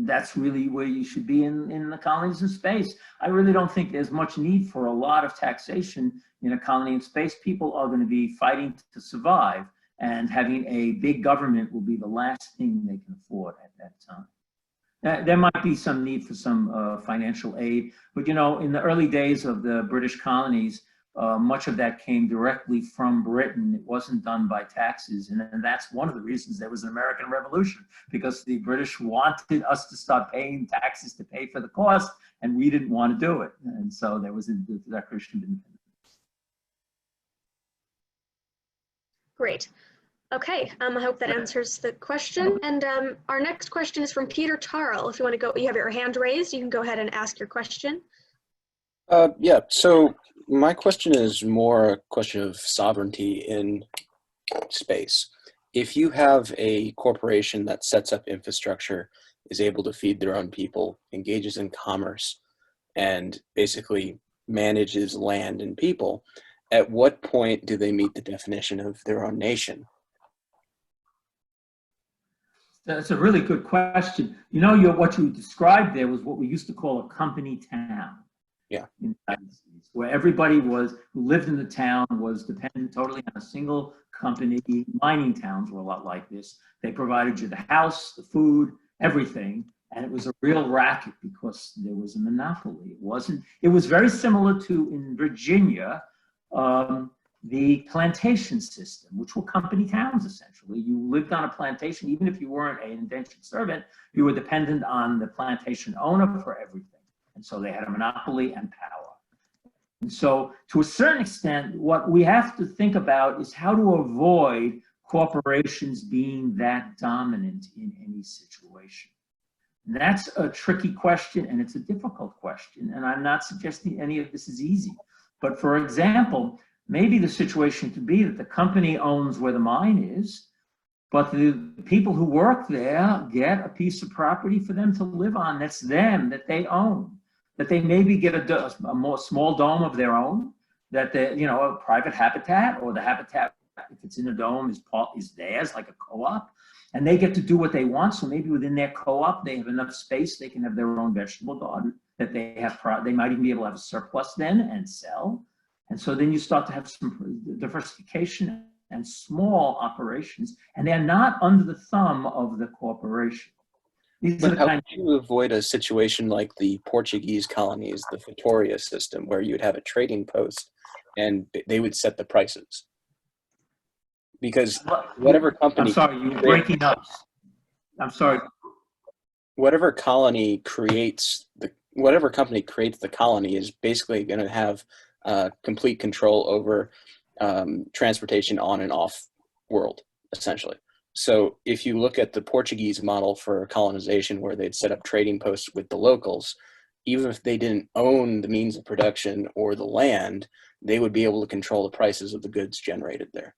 that's really where you should be in the colonies in space. I really don't think there's much need for a lot of taxation in a colony in space. People are going to be fighting to survive, and having a big government will be the last thing they can afford at that time. There might be some need for some financial aid, but you know, in the early days of the British colonies, much of that came directly from Britain. It wasn't done by taxes. And that's one of the reasons there was an American Revolution, because the British wanted us to start paying taxes to pay for the cost, and we didn't want to do it. And so there was the Declaration of Independence. Great. Okay, I hope that answers the question. And our next question is from Peter Tarl. If you want to go, you have your hand raised, you can go ahead and ask your question. Yeah, so my question is more a question of sovereignty in space. If you have a corporation that sets up infrastructure, is able to feed their own people, engages in commerce, and basically manages land and people, at what point do they meet the definition of their own nation? That's a really good question. You know, what you described there was what we used to call a company town. Yeah. In the United States, where everybody who lived in the town was dependent totally on a single company. Mining towns were a lot like this. They provided you the house, the food, everything. And it was a real racket because there was a monopoly. It was very similar to, in Virginia, the plantation system, which were company towns, essentially. You lived on a plantation. Even if you weren't an indentured servant, you were dependent on the plantation owner for everything. And so they had a monopoly and power. And so to a certain extent, what we have to think about is how to avoid corporations being that dominant in any situation. And that's a tricky question, and it's a difficult question. And I'm not suggesting any of this is easy. But for example, maybe the situation could be that the company owns where the mine is, but the people who work there get a piece of property for them to live on that's them, that they own. That they maybe get a more small dome of their own, that they, you know, a private habitat, or the habitat if it's in a dome, is theirs, like a co-op, and they get to do what they want. So maybe within their co-op, they have enough space, they can have their own vegetable garden that they have. They might even be able to have a surplus then and sell. And so then you start to have some diversification and small operations, and they're not under the thumb of the corporation. But how would you avoid a situation like the Portuguese colonies, the Vitoria system, where you'd have a trading post and they would set the prices? Because whatever company— I'm sorry, you're breaking up. I'm sorry. Whatever company creates the colony is basically going to have complete control over transportation on and off world, essentially. So if you look at the Portuguese model for colonization, where they'd set up trading posts with the locals, even if they didn't own the means of production or the land, they would be able to control the prices of the goods generated there.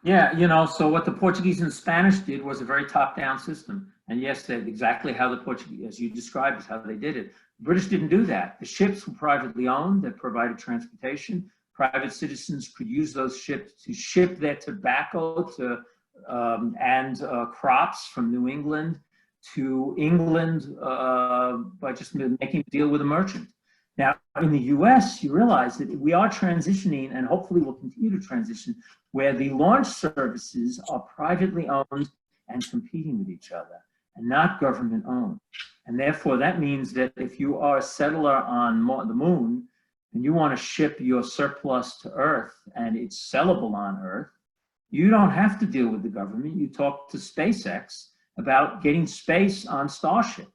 Yeah, so what the Portuguese and the Spanish did was a very top-down system. And yes, that's exactly how the Portuguese, as you described, is how they did it. The British didn't do that. The ships were privately owned that provided transportation. Private citizens could use those ships to ship their tobacco to and crops from New England to England by just making a deal with a merchant. Now, in the US, you realize that we are transitioning, and hopefully we'll continue to transition, where the launch services are privately owned and competing with each other and not government owned. And therefore, that means that if you are a settler on the moon and you want to ship your surplus to Earth and it's sellable on Earth, you don't have to deal with the government. You talk to SpaceX about getting space on Starship,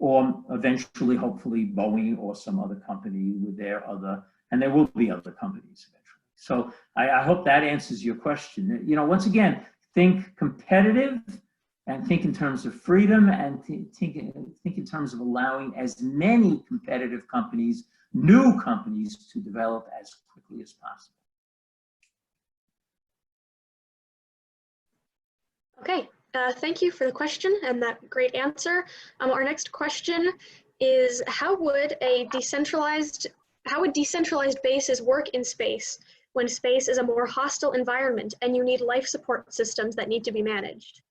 or eventually, hopefully, Boeing or some other company with their other, and there will be other companies eventually. So I hope that answers your question. Once again, think competitive and think in terms of freedom, and think in terms of allowing as many competitive companies, new companies, to develop as quickly as possible. Okay, thank you for the question and that great answer. Our next question is, how would decentralized bases work in space when space is a more hostile environment and you need life support systems that need to be managed?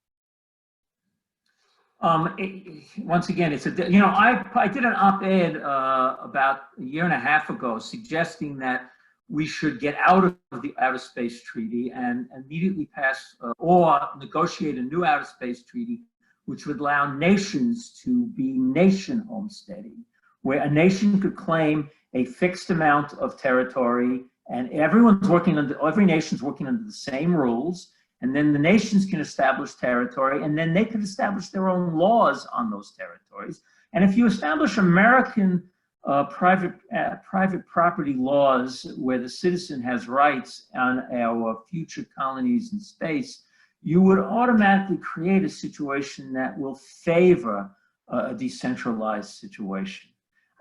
Once again, I did an op-ed about a year and a half ago suggesting that we should get out of the Outer Space Treaty and immediately pass or negotiate a new Outer Space Treaty, which would allow nations to be nation homesteading, where a nation could claim a fixed amount of territory, and every nation's working under the same rules, and then the nations can establish territory, and then they could establish their own laws on those territories. And if you establish American private property laws where the citizen has rights on our future colonies in space, you would automatically create a situation that will favor a decentralized situation.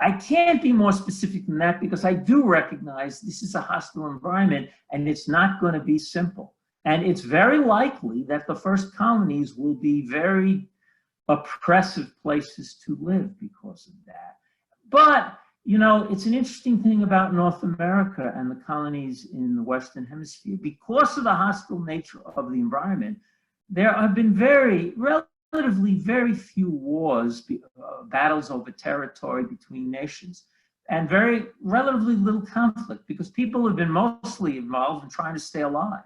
I can't be more specific than that because I do recognize this is a hostile environment and it's not going to be simple. And it's very likely that the first colonies will be very oppressive places to live because of that. But, it's an interesting thing about North America and the colonies in the Western Hemisphere. Because of the hostile nature of the environment, there have been relatively very few wars, battles over territory between nations, and relatively little conflict because people have been mostly involved in trying to stay alive.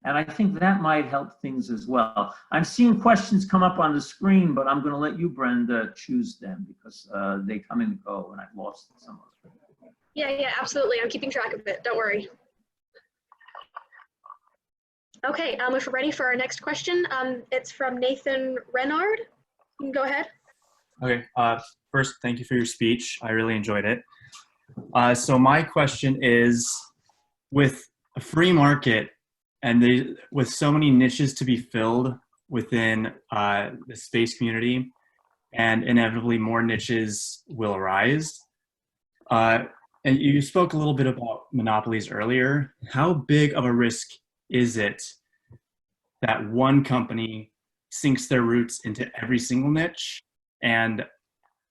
And I think that might help things as well. I'm seeing questions come up on the screen, but I'm going to let you, Brenda, choose them because they come and go, and I've lost some of them. Yeah, absolutely. I'm keeping track of it. Don't worry. Okay, if we're ready for our next question, it's from Nathan Renard. You can go ahead. Okay. First, thank you for your speech. I really enjoyed it. So my question is, with a free market, and with so many niches to be filled within the space community, and inevitably more niches will arise. And you spoke a little bit about monopolies earlier. How big of a risk is it that one company sinks their roots into every single niche? And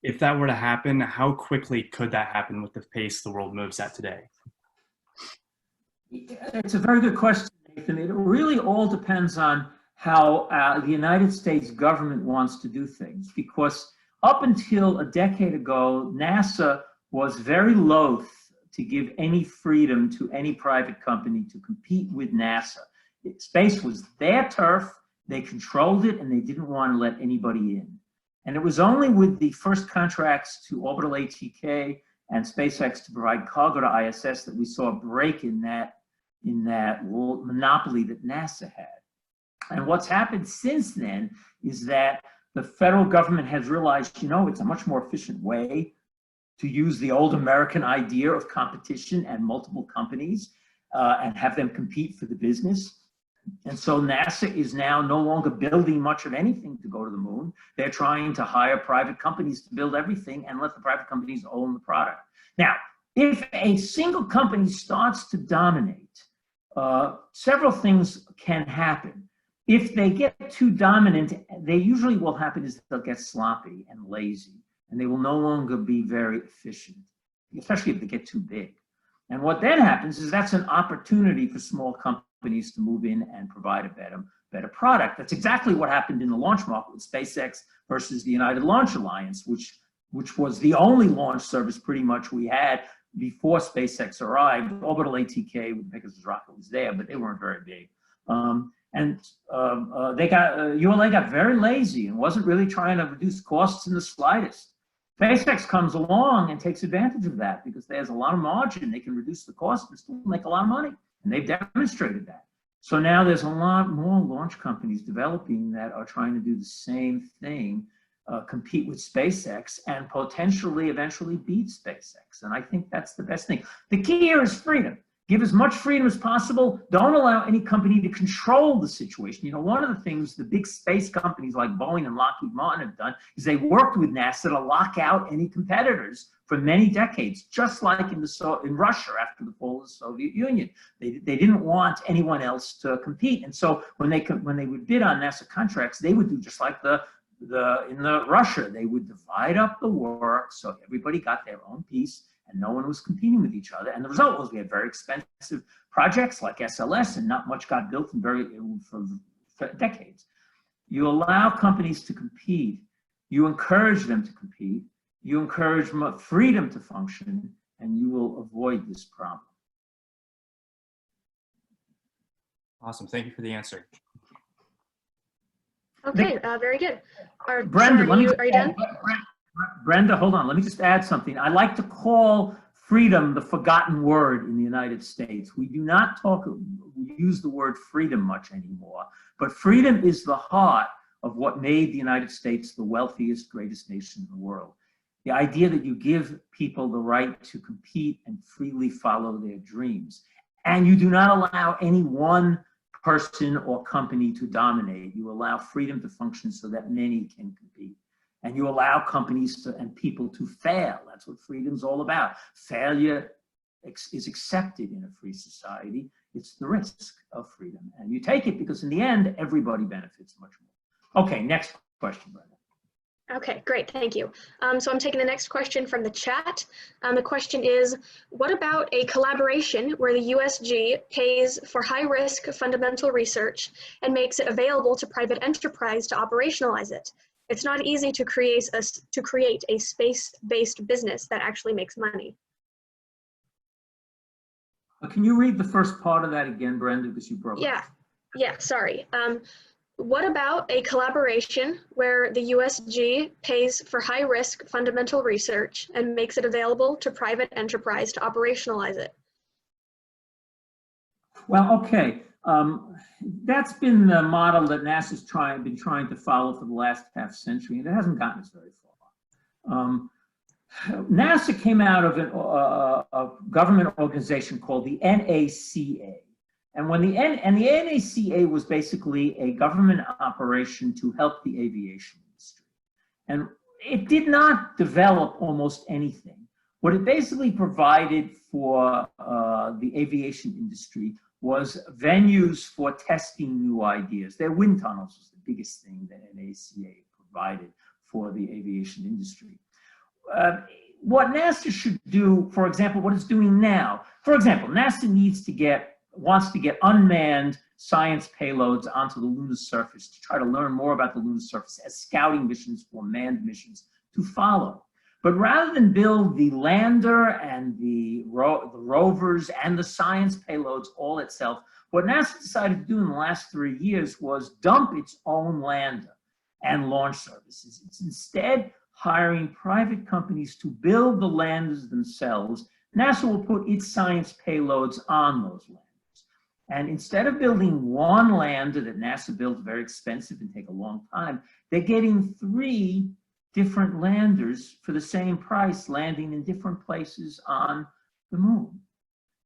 if that were to happen, how quickly could that happen with the pace the world moves at today? It's a very good question, Nathan, it really all depends on how the United States government wants to do things, because up until a decade ago, NASA was very loath to give any freedom to any private company to compete with NASA. Space was their turf, they controlled it, and they didn't want to let anybody in. And it was only with the first contracts to Orbital ATK and SpaceX to provide cargo to ISS that we saw a break in that monopoly that NASA had. And what's happened since then is that the federal government has realized, you know, it's a much more efficient way to use the old American idea of competition and multiple companies and have them compete for the business. And so NASA is now no longer building much of anything to go to the moon. They're trying to hire private companies to build everything and let the private companies own the product. Now, if a single company starts to dominate, several things can happen. If they get too dominant, they usually will happen is they'll get sloppy and lazy, and they will no longer be very efficient, especially if they get too big. And what then happens is that's an opportunity for small companies to move in and provide a better product. That's exactly what happened in the launch market with SpaceX versus the United Launch Alliance, which was the only launch service pretty much we had before SpaceX arrived. Orbital ATK with Pegasus rocket was there, but they weren't very big. ULA got very lazy and wasn't really trying to reduce costs in the slightest. SpaceX comes along and takes advantage of that because there's a lot of margin. They can reduce the cost and still make a lot of money. And they've demonstrated that. So now there's a lot more launch companies developing that are trying to do the same thing, compete with SpaceX and potentially eventually beat SpaceX. And I think that's the best thing. The key here is freedom. Give as much freedom as possible. Don't allow any company to control the situation. You know, one of the things the big space companies like Boeing and Lockheed Martin have done is they worked with NASA to lock out any competitors for many decades, just like in Russia after the fall of the Soviet Union. They didn't want anyone else to compete. And so when they would bid on NASA contracts, they would do just like in Russia. They would divide up the work so everybody got their own piece and no one was competing with each other. And the result was we had very expensive projects like SLS, and not much got built for decades. You allow companies to compete. You encourage them to compete. You encourage freedom to function, and you will avoid this problem. Awesome. Thank you for the answer. Okay, very good. Brenda, are you done? Brenda, hold on. Let me just add something. I like to call freedom the forgotten word in the United States. We do not use the word freedom much anymore, but freedom is the heart of what made the United States the wealthiest, greatest nation in the world. The idea that you give people the right to compete and freely follow their dreams. And you do not allow any one person or company to dominate. You allow freedom to function so that many can compete. And you allow companies and people to fail. That's what freedom's all about. Failure is accepted in a free society. It's the risk of freedom. And you take it because in the end, everybody benefits much more. Okay, next question, Brenda. Okay, great, thank you. So I'm taking the next question from the chat. The question is, what about a collaboration where the USG pays for high-risk fundamental research and makes it available to private enterprise to operationalize it? It's not easy to create a space-based business that actually makes money. Can you read the first part of that again, Brenda, because you broke it? Yeah, sorry. What about a collaboration where the USG pays for high-risk fundamental research and makes it available to private enterprise to operationalize it? Well, okay. That's been the model that NASA's been trying to follow for the last half century, and it hasn't gotten us very far. NASA came out of a government organization called the NACA. And the NACA was basically a government operation to help the aviation industry. And it did not develop almost anything. What it basically provided for the aviation industry was venues for testing new ideas. Their wind tunnels was the biggest thing that NACA provided for the aviation industry. What NASA should do, for example, what it's doing now, for example, NASA needs to get wants to get unmanned science payloads onto the lunar surface to try to learn more about the lunar surface as scouting missions or manned missions to follow. But rather than build the lander and the rovers and the science payloads all itself, what NASA decided to do in the last 3 years was dump its own lander and launch services. It's instead hiring private companies to build the landers themselves. NASA will put its science payloads on those landers. And instead of building one lander that NASA built very expensive and take a long time, they're getting 3 different landers for the same price, landing in different places on the moon.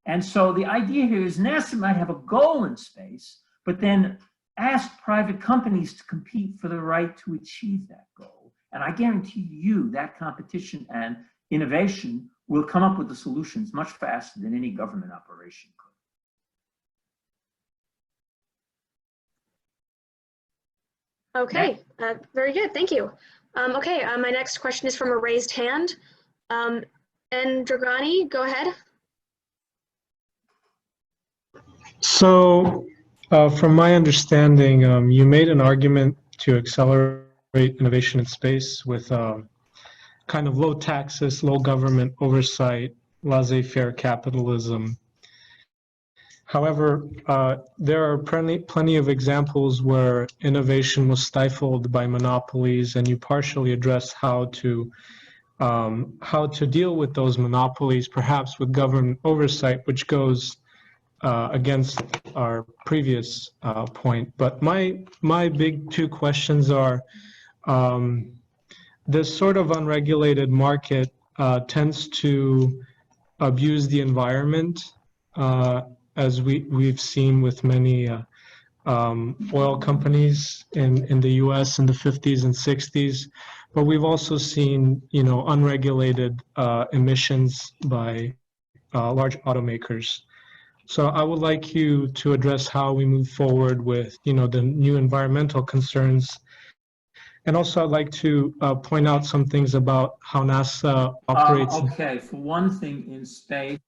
And so the idea here is NASA might have a goal in space, but then ask private companies to compete for the right to achieve that goal. And I guarantee you that competition and innovation will come up with the solutions much faster than any government operation could. Okay, very good, thank you. Okay, my next question is from a raised hand. Dragani, go ahead. So, from my understanding, you made an argument to accelerate innovation in space with kind of low taxes, low government oversight, laissez-faire capitalism. However, there are plenty of examples where innovation was stifled by monopolies, and you partially address how to deal with those monopolies, perhaps with government oversight, which goes against our previous point. But my big 2 questions are, this sort of unregulated market tends to abuse the environment, as we've seen with many oil companies in the US in the 50s and 60s. But we've also seen, unregulated emissions by large automakers. So I would like you to address how we move forward with, the new environmental concerns. And also I'd like to point out some things about how NASA operates. Okay, for one thing, in space,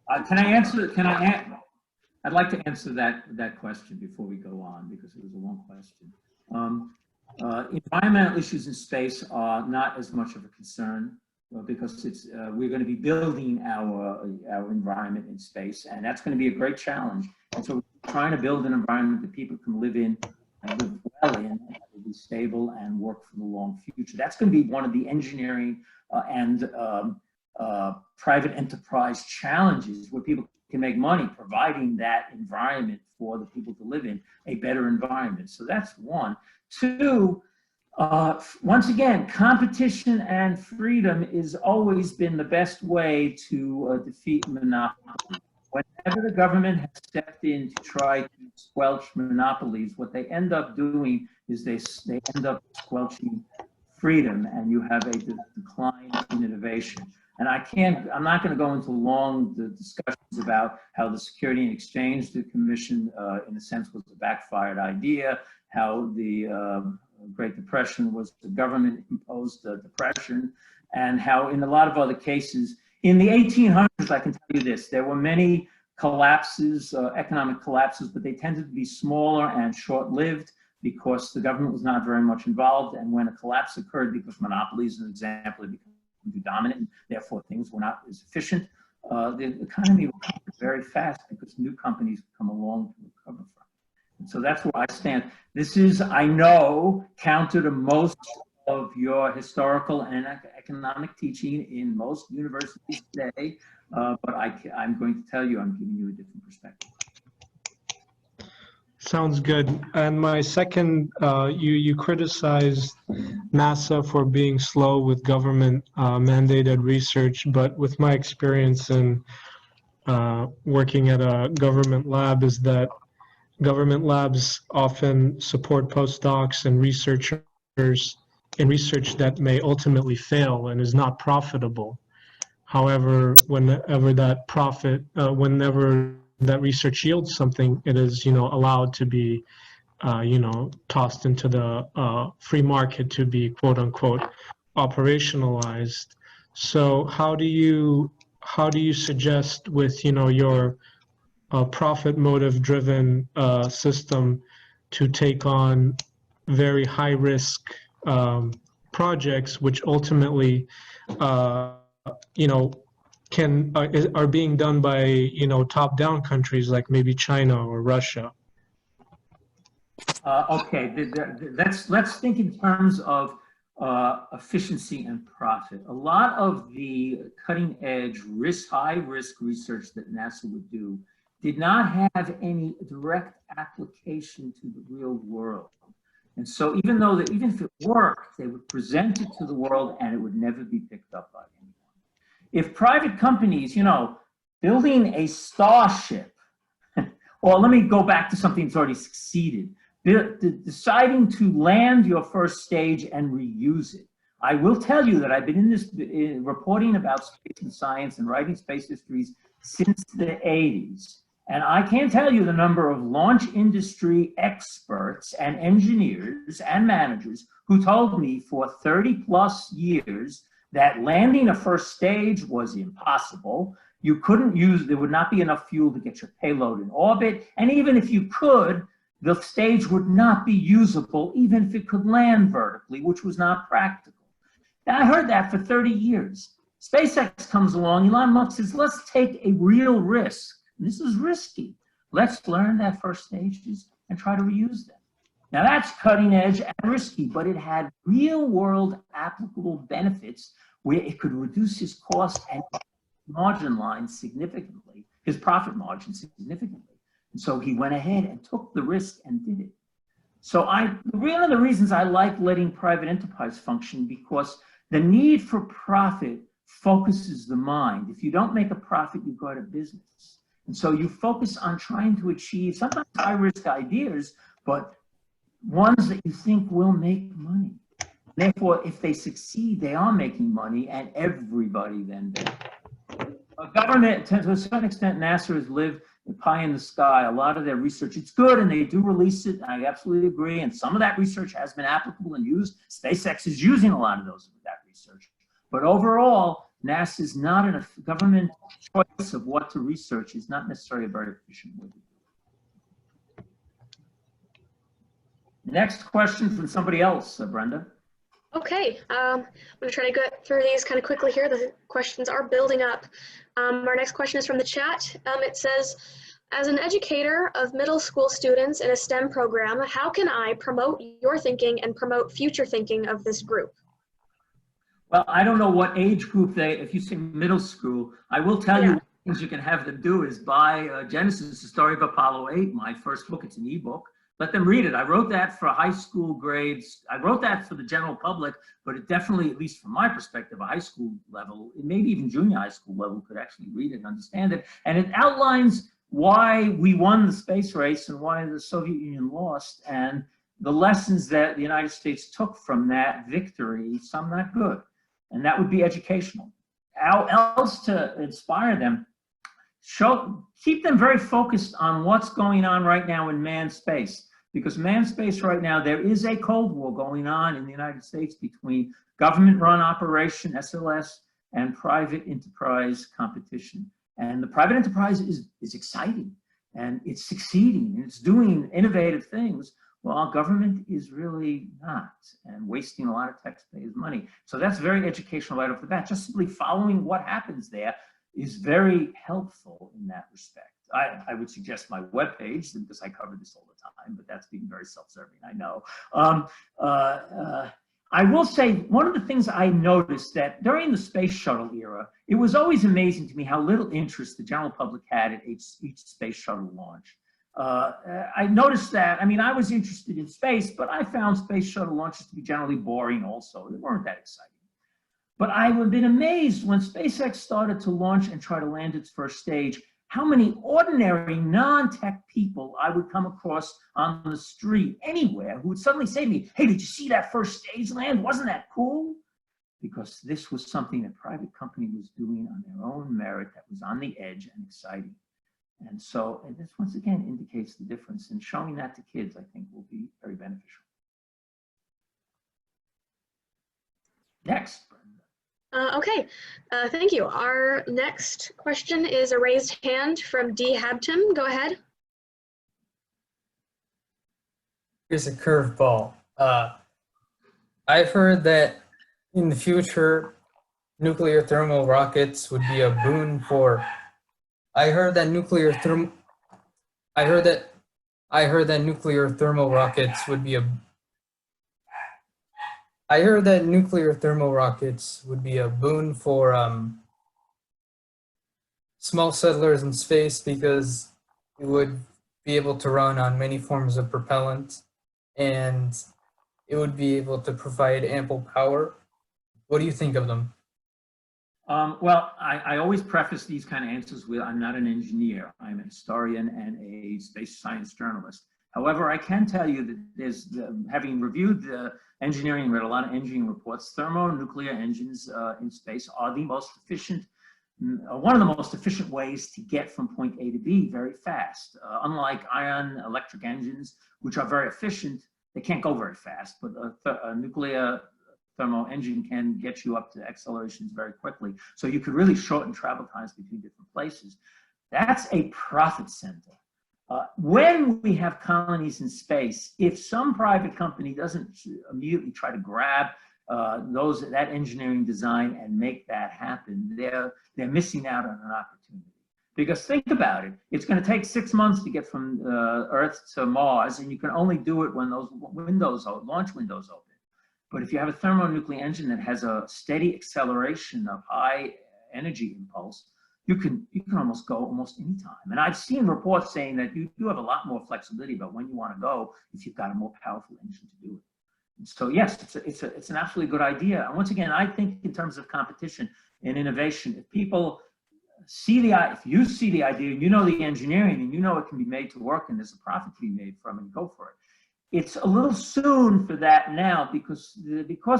I'd like to answer that question before we go on, because it was a long question. Environmental issues in space are not as much of a concern, because we're going to be building our environment in space, and that's going to be a great challenge. And so we're trying to build an environment that people can live in, and live well in, and will be stable and work for the long future. That's going to be one of the engineering and private enterprise challenges, where people can make money providing that environment for the people to live in, a better environment. So that's one. 2, once again, competition and freedom has always been the best way to defeat monopoly. Whenever the government has stepped in to try to squelch monopolies, what they end up doing is they end up squelching freedom, and you have a decline in innovation. And I'm not going to go into long discussions about how the Security and Exchange Commission, in a sense, was a backfired idea, how the Great Depression was the government-imposed depression, and how in a lot of other cases, in the 1800s, I can tell you this, there were many collapses, economic collapses, but they tended to be smaller and short-lived because the government was not very much involved. And when a collapse occurred, because monopolies, as an example, became too dominant, and therefore things were not as efficient, the economy recovered very fast because new companies come along to recover from. And so that's where I stand. This is, I know, counter to most of your historical and economic teaching in most universities today, but I'm going to tell you, I'm giving you a different perspective. Sounds good. And my second, you criticized NASA for being slow with government mandated research, but with my experience in working at a government lab is that government labs often support postdocs and researchers in research that may ultimately fail and is not profitable. However, whenever that research yields something, it is, allowed to be, tossed into the free market to be, quote unquote, operationalized. So how do you how do you suggest with, your profit motive driven system to take on very high risk projects, which ultimately, are being done by, top down countries like maybe China or Russia? Okay, let's think in terms of efficiency and profit. A lot of the cutting edge high risk research that NASA would do did not have any direct application to the real world. And so even if it worked, they would present it to the world and it would never be picked up by anyone. If private companies, building a starship, or let me go back to something that's already succeeded, deciding to land your first stage and reuse it. I will tell you that I've been in this reporting about space and science and writing space histories since the 80s. And I can't tell you the number of launch industry experts and engineers and managers who told me for 30 plus years that landing a first stage was impossible. You couldn't there would not be enough fuel to get your payload in orbit. And even if you could, the stage would not be usable, even if it could land vertically, which was not practical. Now, I heard that for 30 years. SpaceX comes along, Elon Musk says, let's take a real risk. This is risky. Let's learn that first stages and try to reuse them. Now that's cutting edge and risky, but it had real world applicable benefits where it could reduce his cost and margin line significantly, his profit margin significantly. And so he went ahead and took the risk and did it. So one of the reasons I like letting private enterprise function, because the need for profit focuses the mind. If you don't make a profit, you go out of business. And so you focus on trying to achieve sometimes high risk ideas, but ones that you think will make money. Therefore, if they succeed, they are making money and everybody then benefits. Government, to a certain extent, NASA has lived in pie in the sky. A lot of their research, it's good and they do release it. I absolutely agree. And some of that research has been applicable and used. SpaceX is using a lot of that research. But overall, NASA is not in a government choice of what to research is not necessarily a very efficient way to do it. Next question from somebody else, Brenda. Okay, I'm going to try to go through these kind of quickly here. The questions are building up. Our next question is from the chat. It says, as an educator of middle school students in a STEM program, how can I promote your thinking and promote future thinking of this group? Well, I don't know what age group if you say middle school, I will tell you what things you can have them do is buy Genesis, the Story of Apollo 8, my first book. It's an ebook. Let them read it. I wrote that for high school grades. I wrote that for the general public, but it definitely, at least from my perspective, a high school level, maybe even junior high school level could actually read it and understand it. And it outlines why we won the space race and why the Soviet Union lost and the lessons that the United States took from that victory, some not good. And that would be educational. How else to inspire them? Keep them very focused on what's going on right now in manned space. Because manned space right now, there is a Cold War going on in the United States between government-run operation, SLS, and private enterprise competition. And the private enterprise is exciting, and it's succeeding, and it's doing innovative things, while government is really not, and wasting a lot of taxpayers' money. So that's very educational right off the bat. Just simply following what happens there is very helpful in that respect. I would suggest my webpage, because I cover this all the time, but that's being very self-serving, I know. I will say, one of the things I noticed that during the space shuttle era, it was always amazing to me how little interest the general public had at each space shuttle launch. I noticed that, I was interested in space, but I found space shuttle launches to be generally boring also. They weren't that exciting. But I would have been amazed when SpaceX started to launch and try to land its first stage, how many ordinary non-tech people I would come across on the street anywhere who would suddenly say to me, hey, did you see that first stage land? Wasn't that cool? Because this was something that private company was doing on their own merit that was on the edge and exciting. And so, and this once again indicates the difference, and showing that to kids, I think, will be very beneficial. Next, Brenda. Okay, thank you. Our next question is a raised hand from D. Habton. Go ahead. Here's a curveball. I've heard that in the future, nuclear thermal rockets would be a boon for. I heard that nuclear thermal rockets would be a. I heard that nuclear thermal rockets would be a boon for small settlers in space because it would be able to run on many forms of propellant and it would be able to provide ample power. What do you think of them? Well, I always preface these kind of answers with, I'm not an engineer. I'm a historian and a space science journalist. However, I can tell you that there's, having reviewed the engineering, read a lot of engineering reports, thermonuclear engines in space are the most efficient, one of the most efficient ways to get from point A to B very fast. Unlike ion electric engines, which are very efficient, they can't go very fast, but a nuclear thermal engine can get you up to accelerations very quickly. So you could really shorten travel times between different places. That's a profit center. When we have colonies in space, if some private company doesn't immediately try to grab that engineering design and make that happen, they're missing out on an opportunity. Because think about it, it's going to take 6 months to get from Earth to Mars, and you can only do it when those launch windows open. But if you have a thermonuclear engine that has a steady acceleration of high energy impulse, you can almost go almost any time. And I've seen reports saying that you do have a lot more flexibility about when you want to go if you've got a more powerful engine to do it. And so yes, it's an absolutely good idea. And once again, I think in terms of competition and innovation, if people if you see the idea, you know the engineering, and you know it can be made to work, and there's a profit to be made from it, go for it. It's a little soon for that now because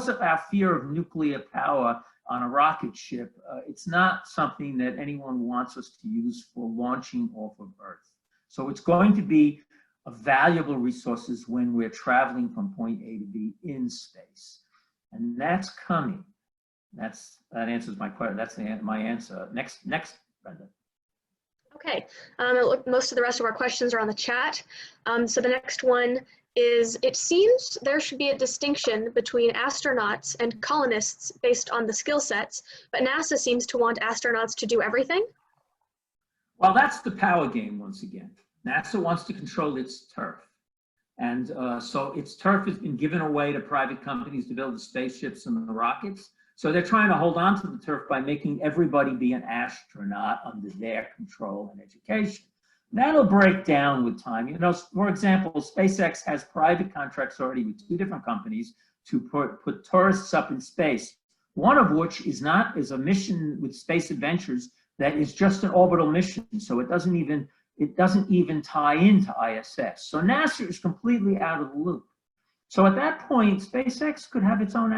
of our fear of nuclear power on a rocket ship. It's not something that anyone wants us to use for launching off of Earth. So it's going to be a valuable resources when we're traveling from point A to B in space, and that's coming. That answers my question. That's my answer. Next, Brenda. Okay, most of the rest of our questions are on the chat. So the next one is, it seems there should be a distinction between astronauts and colonists based on the skill sets, but NASA seems to want astronauts to do everything. Well, that's the power game once again. NASA wants to control its turf. And so its turf has been given away to private companies to build the spaceships and the rockets. So they're trying to hold on to the turf by making everybody be an astronaut under their control and education. That'll break down with time. You know, for example, SpaceX has private contracts already with 2 different companies to put tourists up in space. One of which is a mission with Space Adventures that is just an orbital mission. So it doesn't even tie into ISS. So NASA is completely out of the loop. So at that point, SpaceX could have its own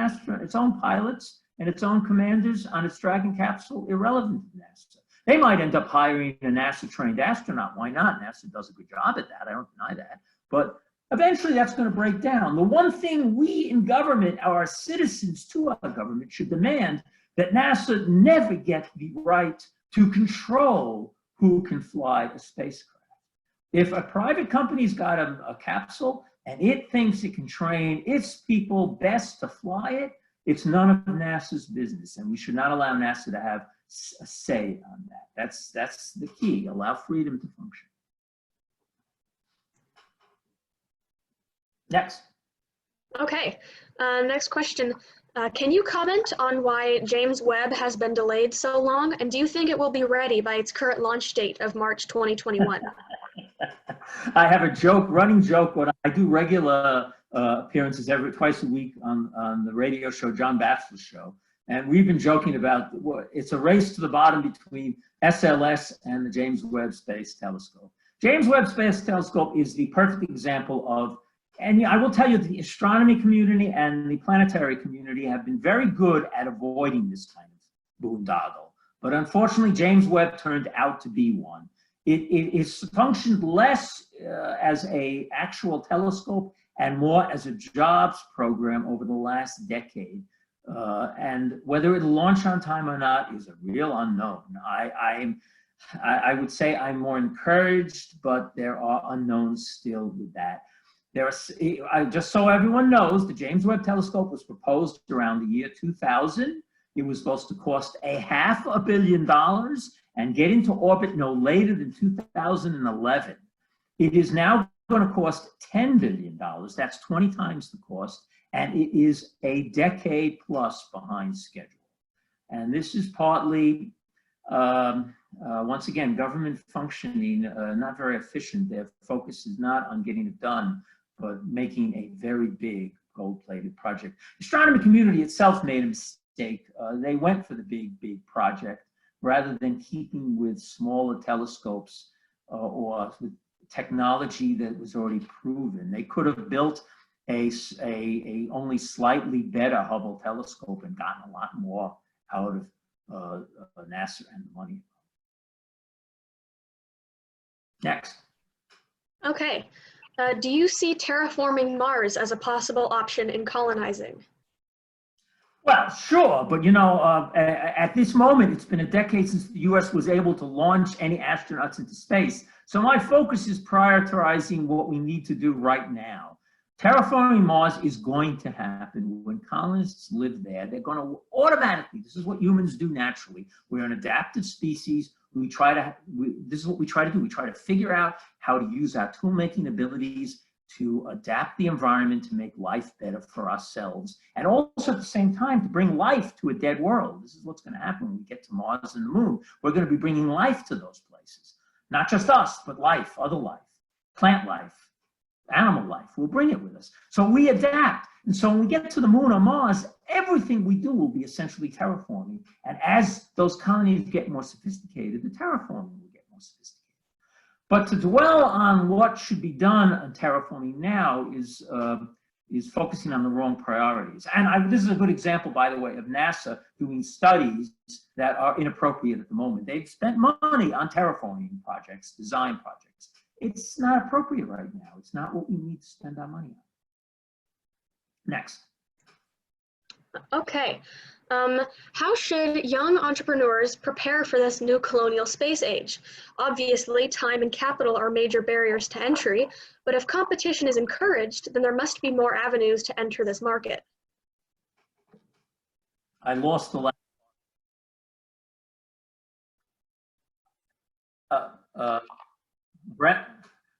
pilots and its own commanders on its Dragon capsule, irrelevant to NASA. They might end up hiring a NASA-trained astronaut. Why not? NASA does a good job at that. I don't deny that. But eventually that's going to break down. The one thing we in government, our citizens to our government, should demand that NASA never get the right to control who can fly a spacecraft. If a private company's got a capsule and it thinks it can train its people best to fly it, it's none of NASA's business, and we should not allow NASA to have a say on that. That's the key. Allow freedom to function. Next. Okay, next question. Can you comment on why James Webb has been delayed so long, and do you think it will be ready by its current launch date of March 2021? I have a running joke when I do regular appearances twice a week on the radio show, John Batchelor's show. And we've been joking about it's a race to the bottom between SLS and the James Webb Space Telescope. James Webb Space Telescope is the perfect example of, and I will tell you, the astronomy community and the planetary community have been very good at avoiding this kind of boondoggle. But unfortunately, James Webb turned out to be one. It is functioned less as an actual telescope and more as a jobs program over the last decade. And whether it'll launch on time or not is a real unknown. I would say I'm more encouraged, but there are unknowns still with that. Just so everyone knows, the James Webb Telescope was proposed around the year 2000. It was supposed to cost $500 million and get into orbit no later than 2011. It is now going to cost $10 billion. That's 20 times the cost, and it is a decade plus behind schedule. And this is partly, once again, government functioning not very efficient. Their focus is not on getting it done, but making a very big gold-plated project. The astronomy community itself made a mistake. They went for the big project rather than keeping with smaller telescopes or with technology that was already proven. They could have built a only slightly better Hubble telescope and gotten a lot more out of NASA and the money. Next. Okay. Do you see terraforming Mars as a possible option in colonizing? Well, sure, but you know, at this moment, it's been a decade since the US was able to launch any astronauts into space. So my focus is prioritizing what we need to do right now. Terraforming Mars is going to happen. When colonists live there, they're going to automatically, this is what humans do naturally. We're an adaptive species. This is what we try to do. We try to figure out how to use our tool-making abilities to adapt the environment to make life better for ourselves, and also at the same time to bring life to a dead world. This is what's going to happen when we get to Mars and the Moon. We're going to be bringing life to those places. Not just us, but life, other life, plant life, animal life. We'll bring it with us. So we adapt. And so when we get to the Moon or Mars, everything we do will be essentially terraforming. And as those colonies get more sophisticated, the terraforming will get more sophisticated. But to dwell on what should be done on terraforming now is focusing on the wrong priorities. And this is a good example, by the way, of NASA doing studies that are inappropriate at the moment. They've spent money on terraforming projects, design projects. It's not appropriate right now. It's not what we need to spend our money on. Next. Okay. How should young entrepreneurs prepare for this new colonial space age? Obviously, time and capital are major barriers to entry, but if competition is encouraged, then there must be more avenues to enter this market. I lost the last.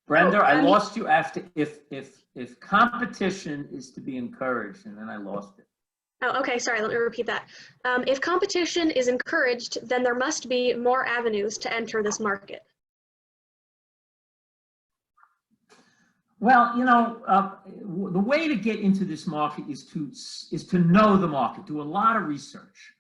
Brenda, I lost you after if competition is to be encouraged, and then I lost it. Oh, okay, sorry, let me repeat that. If competition is encouraged, then there must be more avenues to enter this market. Well, you know, the way to get into this market is to know the market, do a lot of research.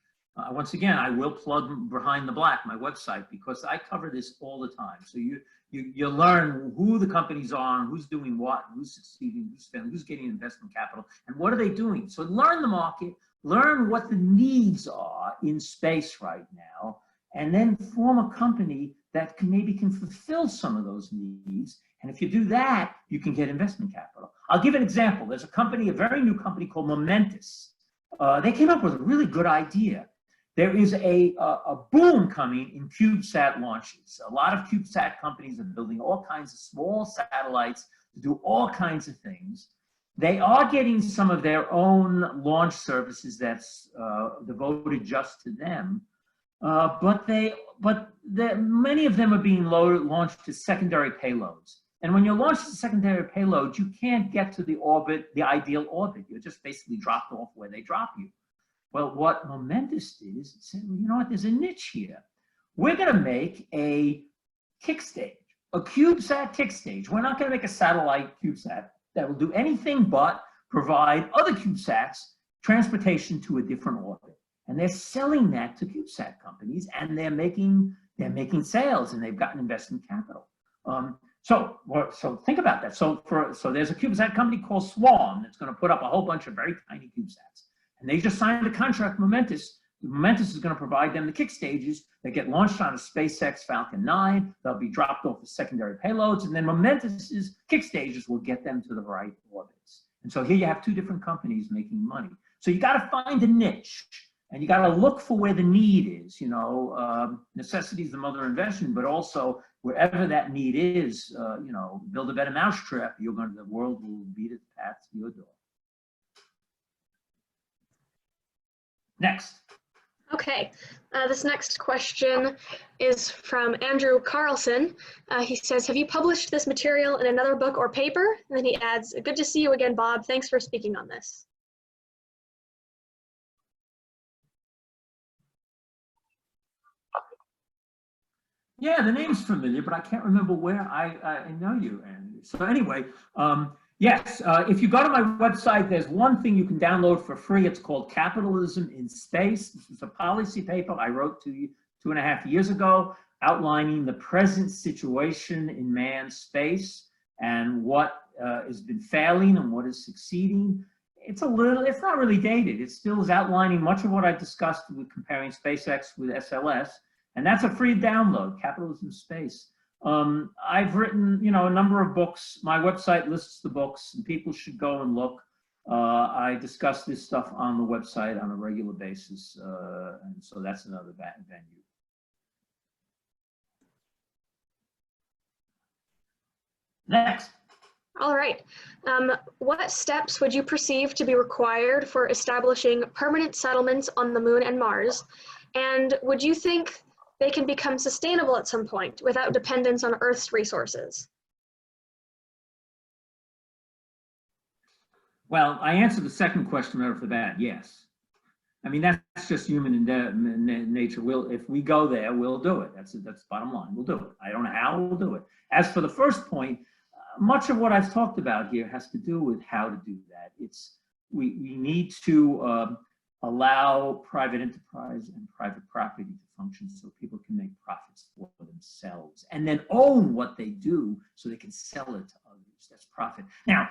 Once again, I will plug Behind the Black, my website, because I cover this all the time. So you learn who the companies are, and who's doing what, who's succeeding, who's spending, who's getting investment capital, and what are they doing. So learn the market, learn what the needs are in space right now, and then form a company that maybe can fulfill some of those needs. And if you do that, you can get investment capital. I'll give an example. There's a company, a very new company called Momentous. They came up with a really good idea. There is a boom coming in CubeSat launches. A lot of CubeSat companies are building all kinds of small satellites to do all kinds of things. They are getting some of their own launch services that's devoted just to them, but many of them are being launched to secondary payloads. And when you launch a secondary payload, you can't get to the orbit, the ideal orbit. You're just basically dropped off where they drop you. Well, what Momentous did is it said, well, you know what, there's a niche here. We're going to make a kick stage, a CubeSat kick stage. We're not going to make a satellite CubeSat that will do anything but provide other CubeSats transportation to a different orbit. And they're selling that to CubeSat companies, and they're making sales, and they've gotten investment capital. So think about that. So there's a CubeSat company called Swarm that's going to put up a whole bunch of very tiny CubeSats. And they just signed a contract with Momentous. Momentous is going to provide them the kick stages that get launched on a SpaceX Falcon 9. They'll be dropped off as secondary payloads, and then Momentous's kick stages will get them to the right orbits. And so here you have two different companies making money. So you got to find a niche, and you got to look for where the need is. Necessity is the mother of invention, but also wherever that need is, build a better mousetrap. The world will beat its path to your door. Next. Okay, this next question is from Andrew Carlson. He says, have you published this material in another book or paper? And then he adds, good to see you again, Bob. Thanks for speaking on this. Yeah, the name's familiar, but I can't remember where I know you, Andrew. So anyway, yes, if you go to my website, there's one thing you can download for free. It's called Capitalism in Space. This is a policy paper I wrote 2.5 years ago, outlining the present situation in manned space and what has been failing and what is succeeding. It's not really dated. It still is outlining much of what I discussed with comparing SpaceX with SLS. And that's a free download, Capitalism Space. I've written, a number of books. My website lists the books, and people should go and look. I discuss this stuff on the website on a regular basis, and so that's another venue. Next. All right. What steps would you perceive to be required for establishing permanent settlements on the Moon and Mars? And would you think they can become sustainable at some point without dependence on Earth's resources? Well, I answered the second question right off the bat, yes. I mean, that's just human nature. If we go there, we'll do it. That's the bottom line. We'll do it. I don't know how we'll do it. As for the first point, much of what I've talked about here has to do with how to do that. We need to allow private enterprise and private property to function so people can make profits for themselves and then own what they do so they can sell it to others. That's profit. Now,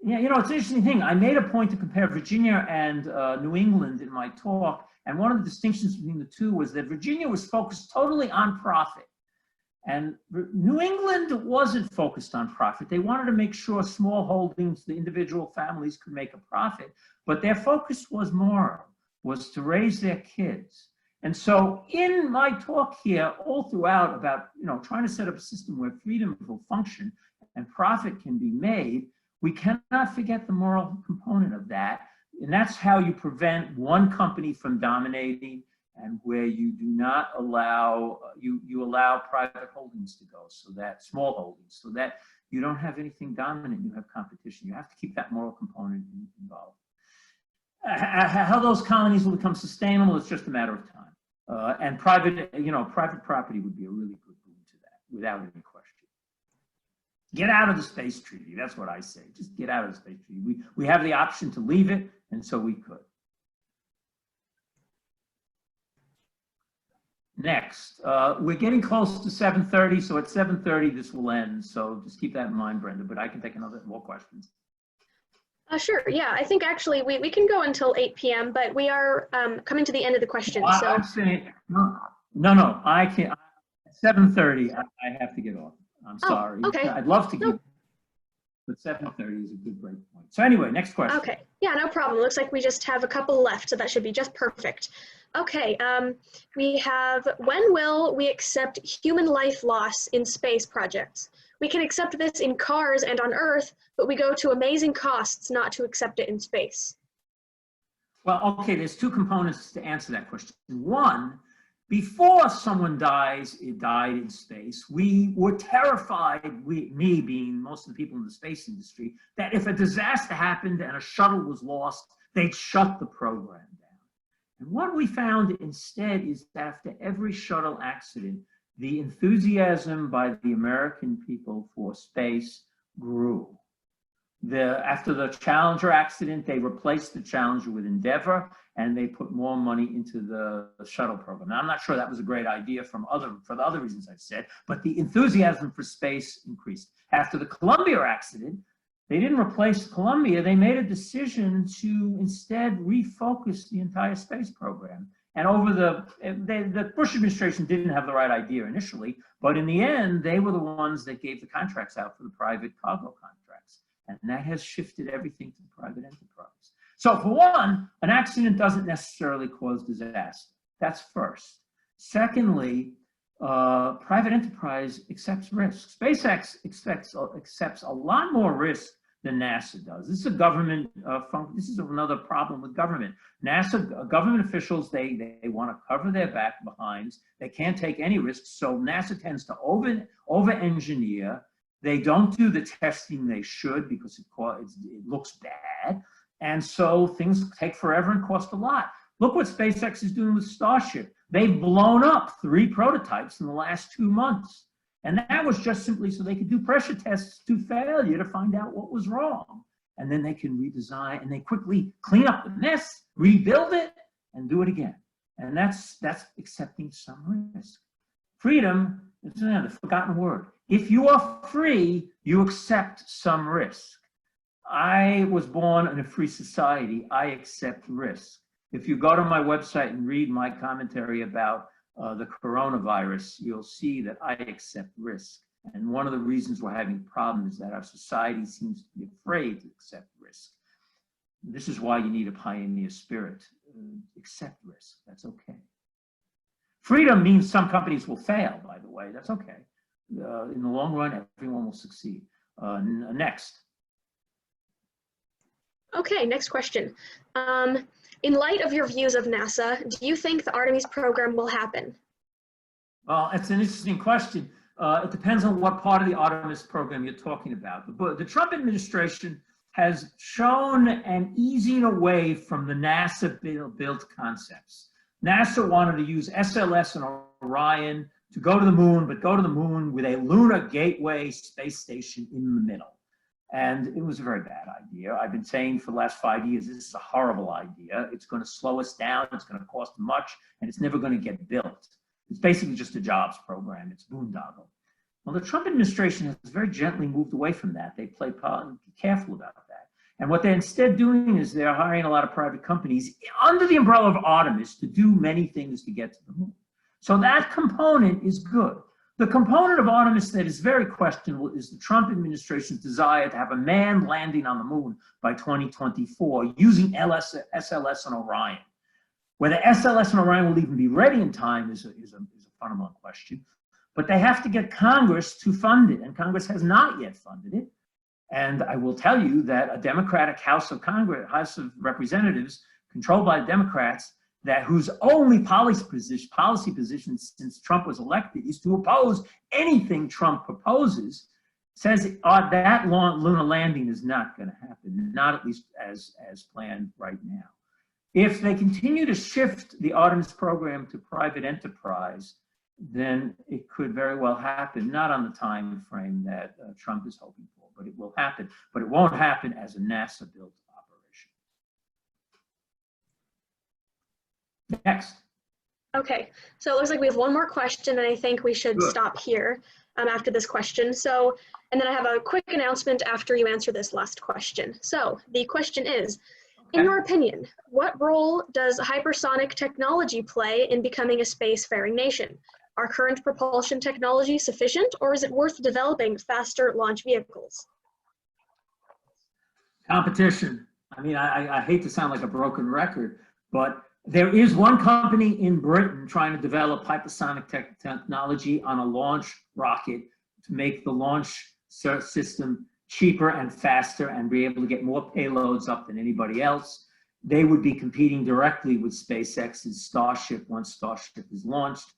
it's an interesting thing. I made a point to compare Virginia and New England in my talk, and one of the distinctions between the two was that Virginia was focused totally on profit. And New England wasn't focused on profit. They wanted to make sure small holdings, the individual families could make a profit, but their focus was moral, was to raise their kids. And so in my talk here, all throughout about, trying to set up a system where freedom will function and profit can be made, we cannot forget the moral component of that. And that's how you prevent one company from dominating, and where you do not allow, you allow private holdings to go, so that small holdings, so that you don't have anything dominant, you have competition. You have to keep that moral component involved. How those colonies will become sustainable is just a matter of time. And private property would be a really good boon to that, without any question. Get out of the space treaty, that's what I say. Just get out of the space treaty. We have the option to leave it, and so we could. Next, we're getting close to 7:30, so at 7:30 this will end. So just keep that in mind, Brenda, but I can take more questions. Sure, yeah, I think actually we can go until 8 p.m., but we are coming to the end of the questions. So I'm saying, no, I can't. At 7:30, I have to get off. I'm sorry. Okay. I'd love to give, but 7:30 is a good break point. So anyway, next question. Okay, yeah, no problem. Looks like we just have a couple left, so that should be just perfect. Okay, we have, when will we accept human life loss in space projects? We can accept this in cars and on Earth, but we go to amazing costs not to accept it in space. Well, okay, there's two components to answer that question. One, before someone died in space, we were terrified, me being most of the people in the space industry, that if a disaster happened and a shuttle was lost, they'd shut the program down. And what we found instead is that after every shuttle accident, the enthusiasm by the American people for space grew. After the Challenger accident, they replaced the Challenger with Endeavour, and they put more money into the shuttle program. Now, I'm not sure that was a great idea for the other reasons I've said, but the enthusiasm for space increased. After the Columbia accident, they didn't replace Columbia. They made a decision to instead refocus the entire space program. And the Bush administration didn't have the right idea initially, but in the end, they were the ones that gave the contracts out for the private cargo contracts. And that has shifted everything to private enterprise. So for one, an accident doesn't necessarily cause disaster. That's first. Secondly, private enterprise accepts risk. SpaceX accepts a lot more risk than NASA does. This is a government this is another problem with government. NASA government officials, they want to cover their back behinds. They can't take any risks, so NASA tends to over-engineer. They don't do the testing they should because it looks bad, and so things take forever and cost a lot. Look what SpaceX is doing with Starship. They've blown up 3 prototypes in the last 2 months. And that was just simply so they could do pressure tests to failure to find out what was wrong. And then they can redesign and they quickly clean up the mess, rebuild it, and do it again. And that's accepting some risk. Freedom is the forgotten word. If you are free, you accept some risk. I was born in a free society. I accept risk. If you go to my website and read my commentary about the coronavirus, you'll see that I accept risk. And one of the reasons we're having problems is that our society seems to be afraid to accept risk. This is why you need a pioneer spirit. Accept risk, that's okay. Freedom means some companies will fail, by the way, that's okay. In the long run, everyone will succeed. Next. Okay, next question. In light of your views of NASA, do you think the Artemis program will happen? Well, it's an interesting question. It depends on what part of the Artemis program you're talking about. But the Trump administration has shown an easing away from the NASA built concepts. NASA wanted to use SLS and Orion to go to the moon, but go to the moon with a lunar gateway space station in the middle. And it was a very bad idea. I've been saying for the last 5 years, this is a horrible idea. It's going to slow us down. It's going to cost much, and it's never going to get built. It's basically just a jobs program. It's boondoggle. Well, the Trump administration has very gently moved away from that. They play careful about that. And what they're instead doing is they're hiring a lot of private companies under the umbrella of Artemis to do many things to get to the moon. So that component is good. The component of Artemis that is very questionable is the Trump administration's desire to have a manned landing on the moon by 2024 using SLS and Orion. Whether SLS and Orion will even be ready in time is a fundamental question. But they have to get Congress to fund it, and Congress has not yet funded it. And I will tell you that a Democratic House of Representatives controlled by Democrats whose only policy position since Trump was elected is to oppose anything Trump proposes, says that lunar landing is not going to happen, not at least as planned right now. If they continue to shift the Artemis program to private enterprise, then it could very well happen, not on the time frame that Trump is hoping for, but it will happen. But it won't happen as a NASA-built operation. Next. Okay, so it looks like we have one more question, and I think we should stop here after this question. So, and then I have a quick announcement after you answer this last question. So the question is, in your opinion, what role does hypersonic technology play in becoming a spacefaring nation? Are current propulsion technology sufficient, or is it worth developing faster launch vehicles? Competition. I mean, I hate to sound like a broken record, but there is one company in Britain trying to develop hypersonic technology on a launch rocket to make the launch system cheaper and faster and be able to get more payloads up than anybody else. They would be competing directly with SpaceX's Starship once Starship is launched.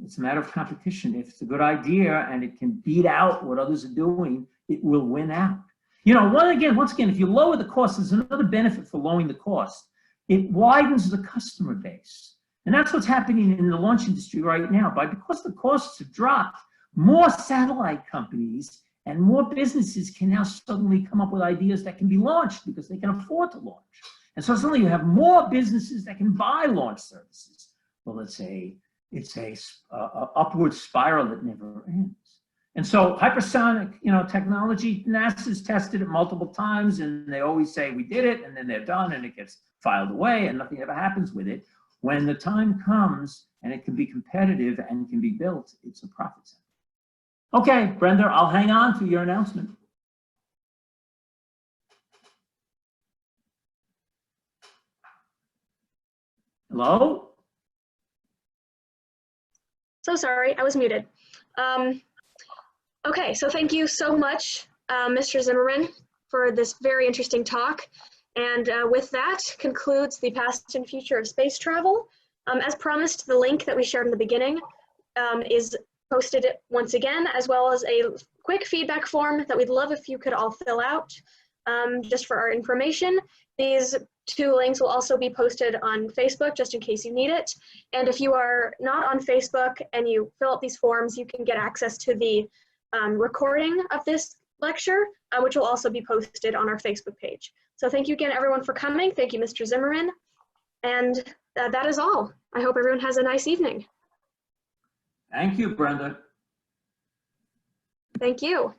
It's a matter of competition. If it's a good idea and it can beat out what others are doing, it will win out. You know, once again, if you lower the cost, there's another benefit for lowering the cost. It widens the customer base. And that's what's happening in the launch industry right now. Because the costs have dropped, more satellite companies and more businesses can now suddenly come up with ideas that can be launched because they can afford to launch. And so suddenly you have more businesses that can buy launch services. Well, it's a upward spiral that never ends. And so hypersonic, technology, NASA's tested it multiple times, and they always say we did it, and then they're done, and it gets filed away, and nothing ever happens with it. When the time comes and it can be competitive and can be built, it's a profit center. Okay, Brenda, I'll hang on to your announcement. Hello? So sorry, I was muted. Okay, so thank you so much, Mr. Zimmerman, for this very interesting talk. And with that concludes the past and future of space travel. As promised, the link that we shared in the beginning is posted once again, as well as a quick feedback form that we'd love if you could all fill out just for our information. These two links will also be posted on Facebook just in case you need it. And if you are not on Facebook and you fill out these forms, you can get access to the recording of this lecture, which will also be posted on our Facebook page. So thank you again, everyone, for coming. Thank you, Mr. Zimmerman. And that is all. I hope everyone has a nice evening. Thank you, Brenda. Thank you.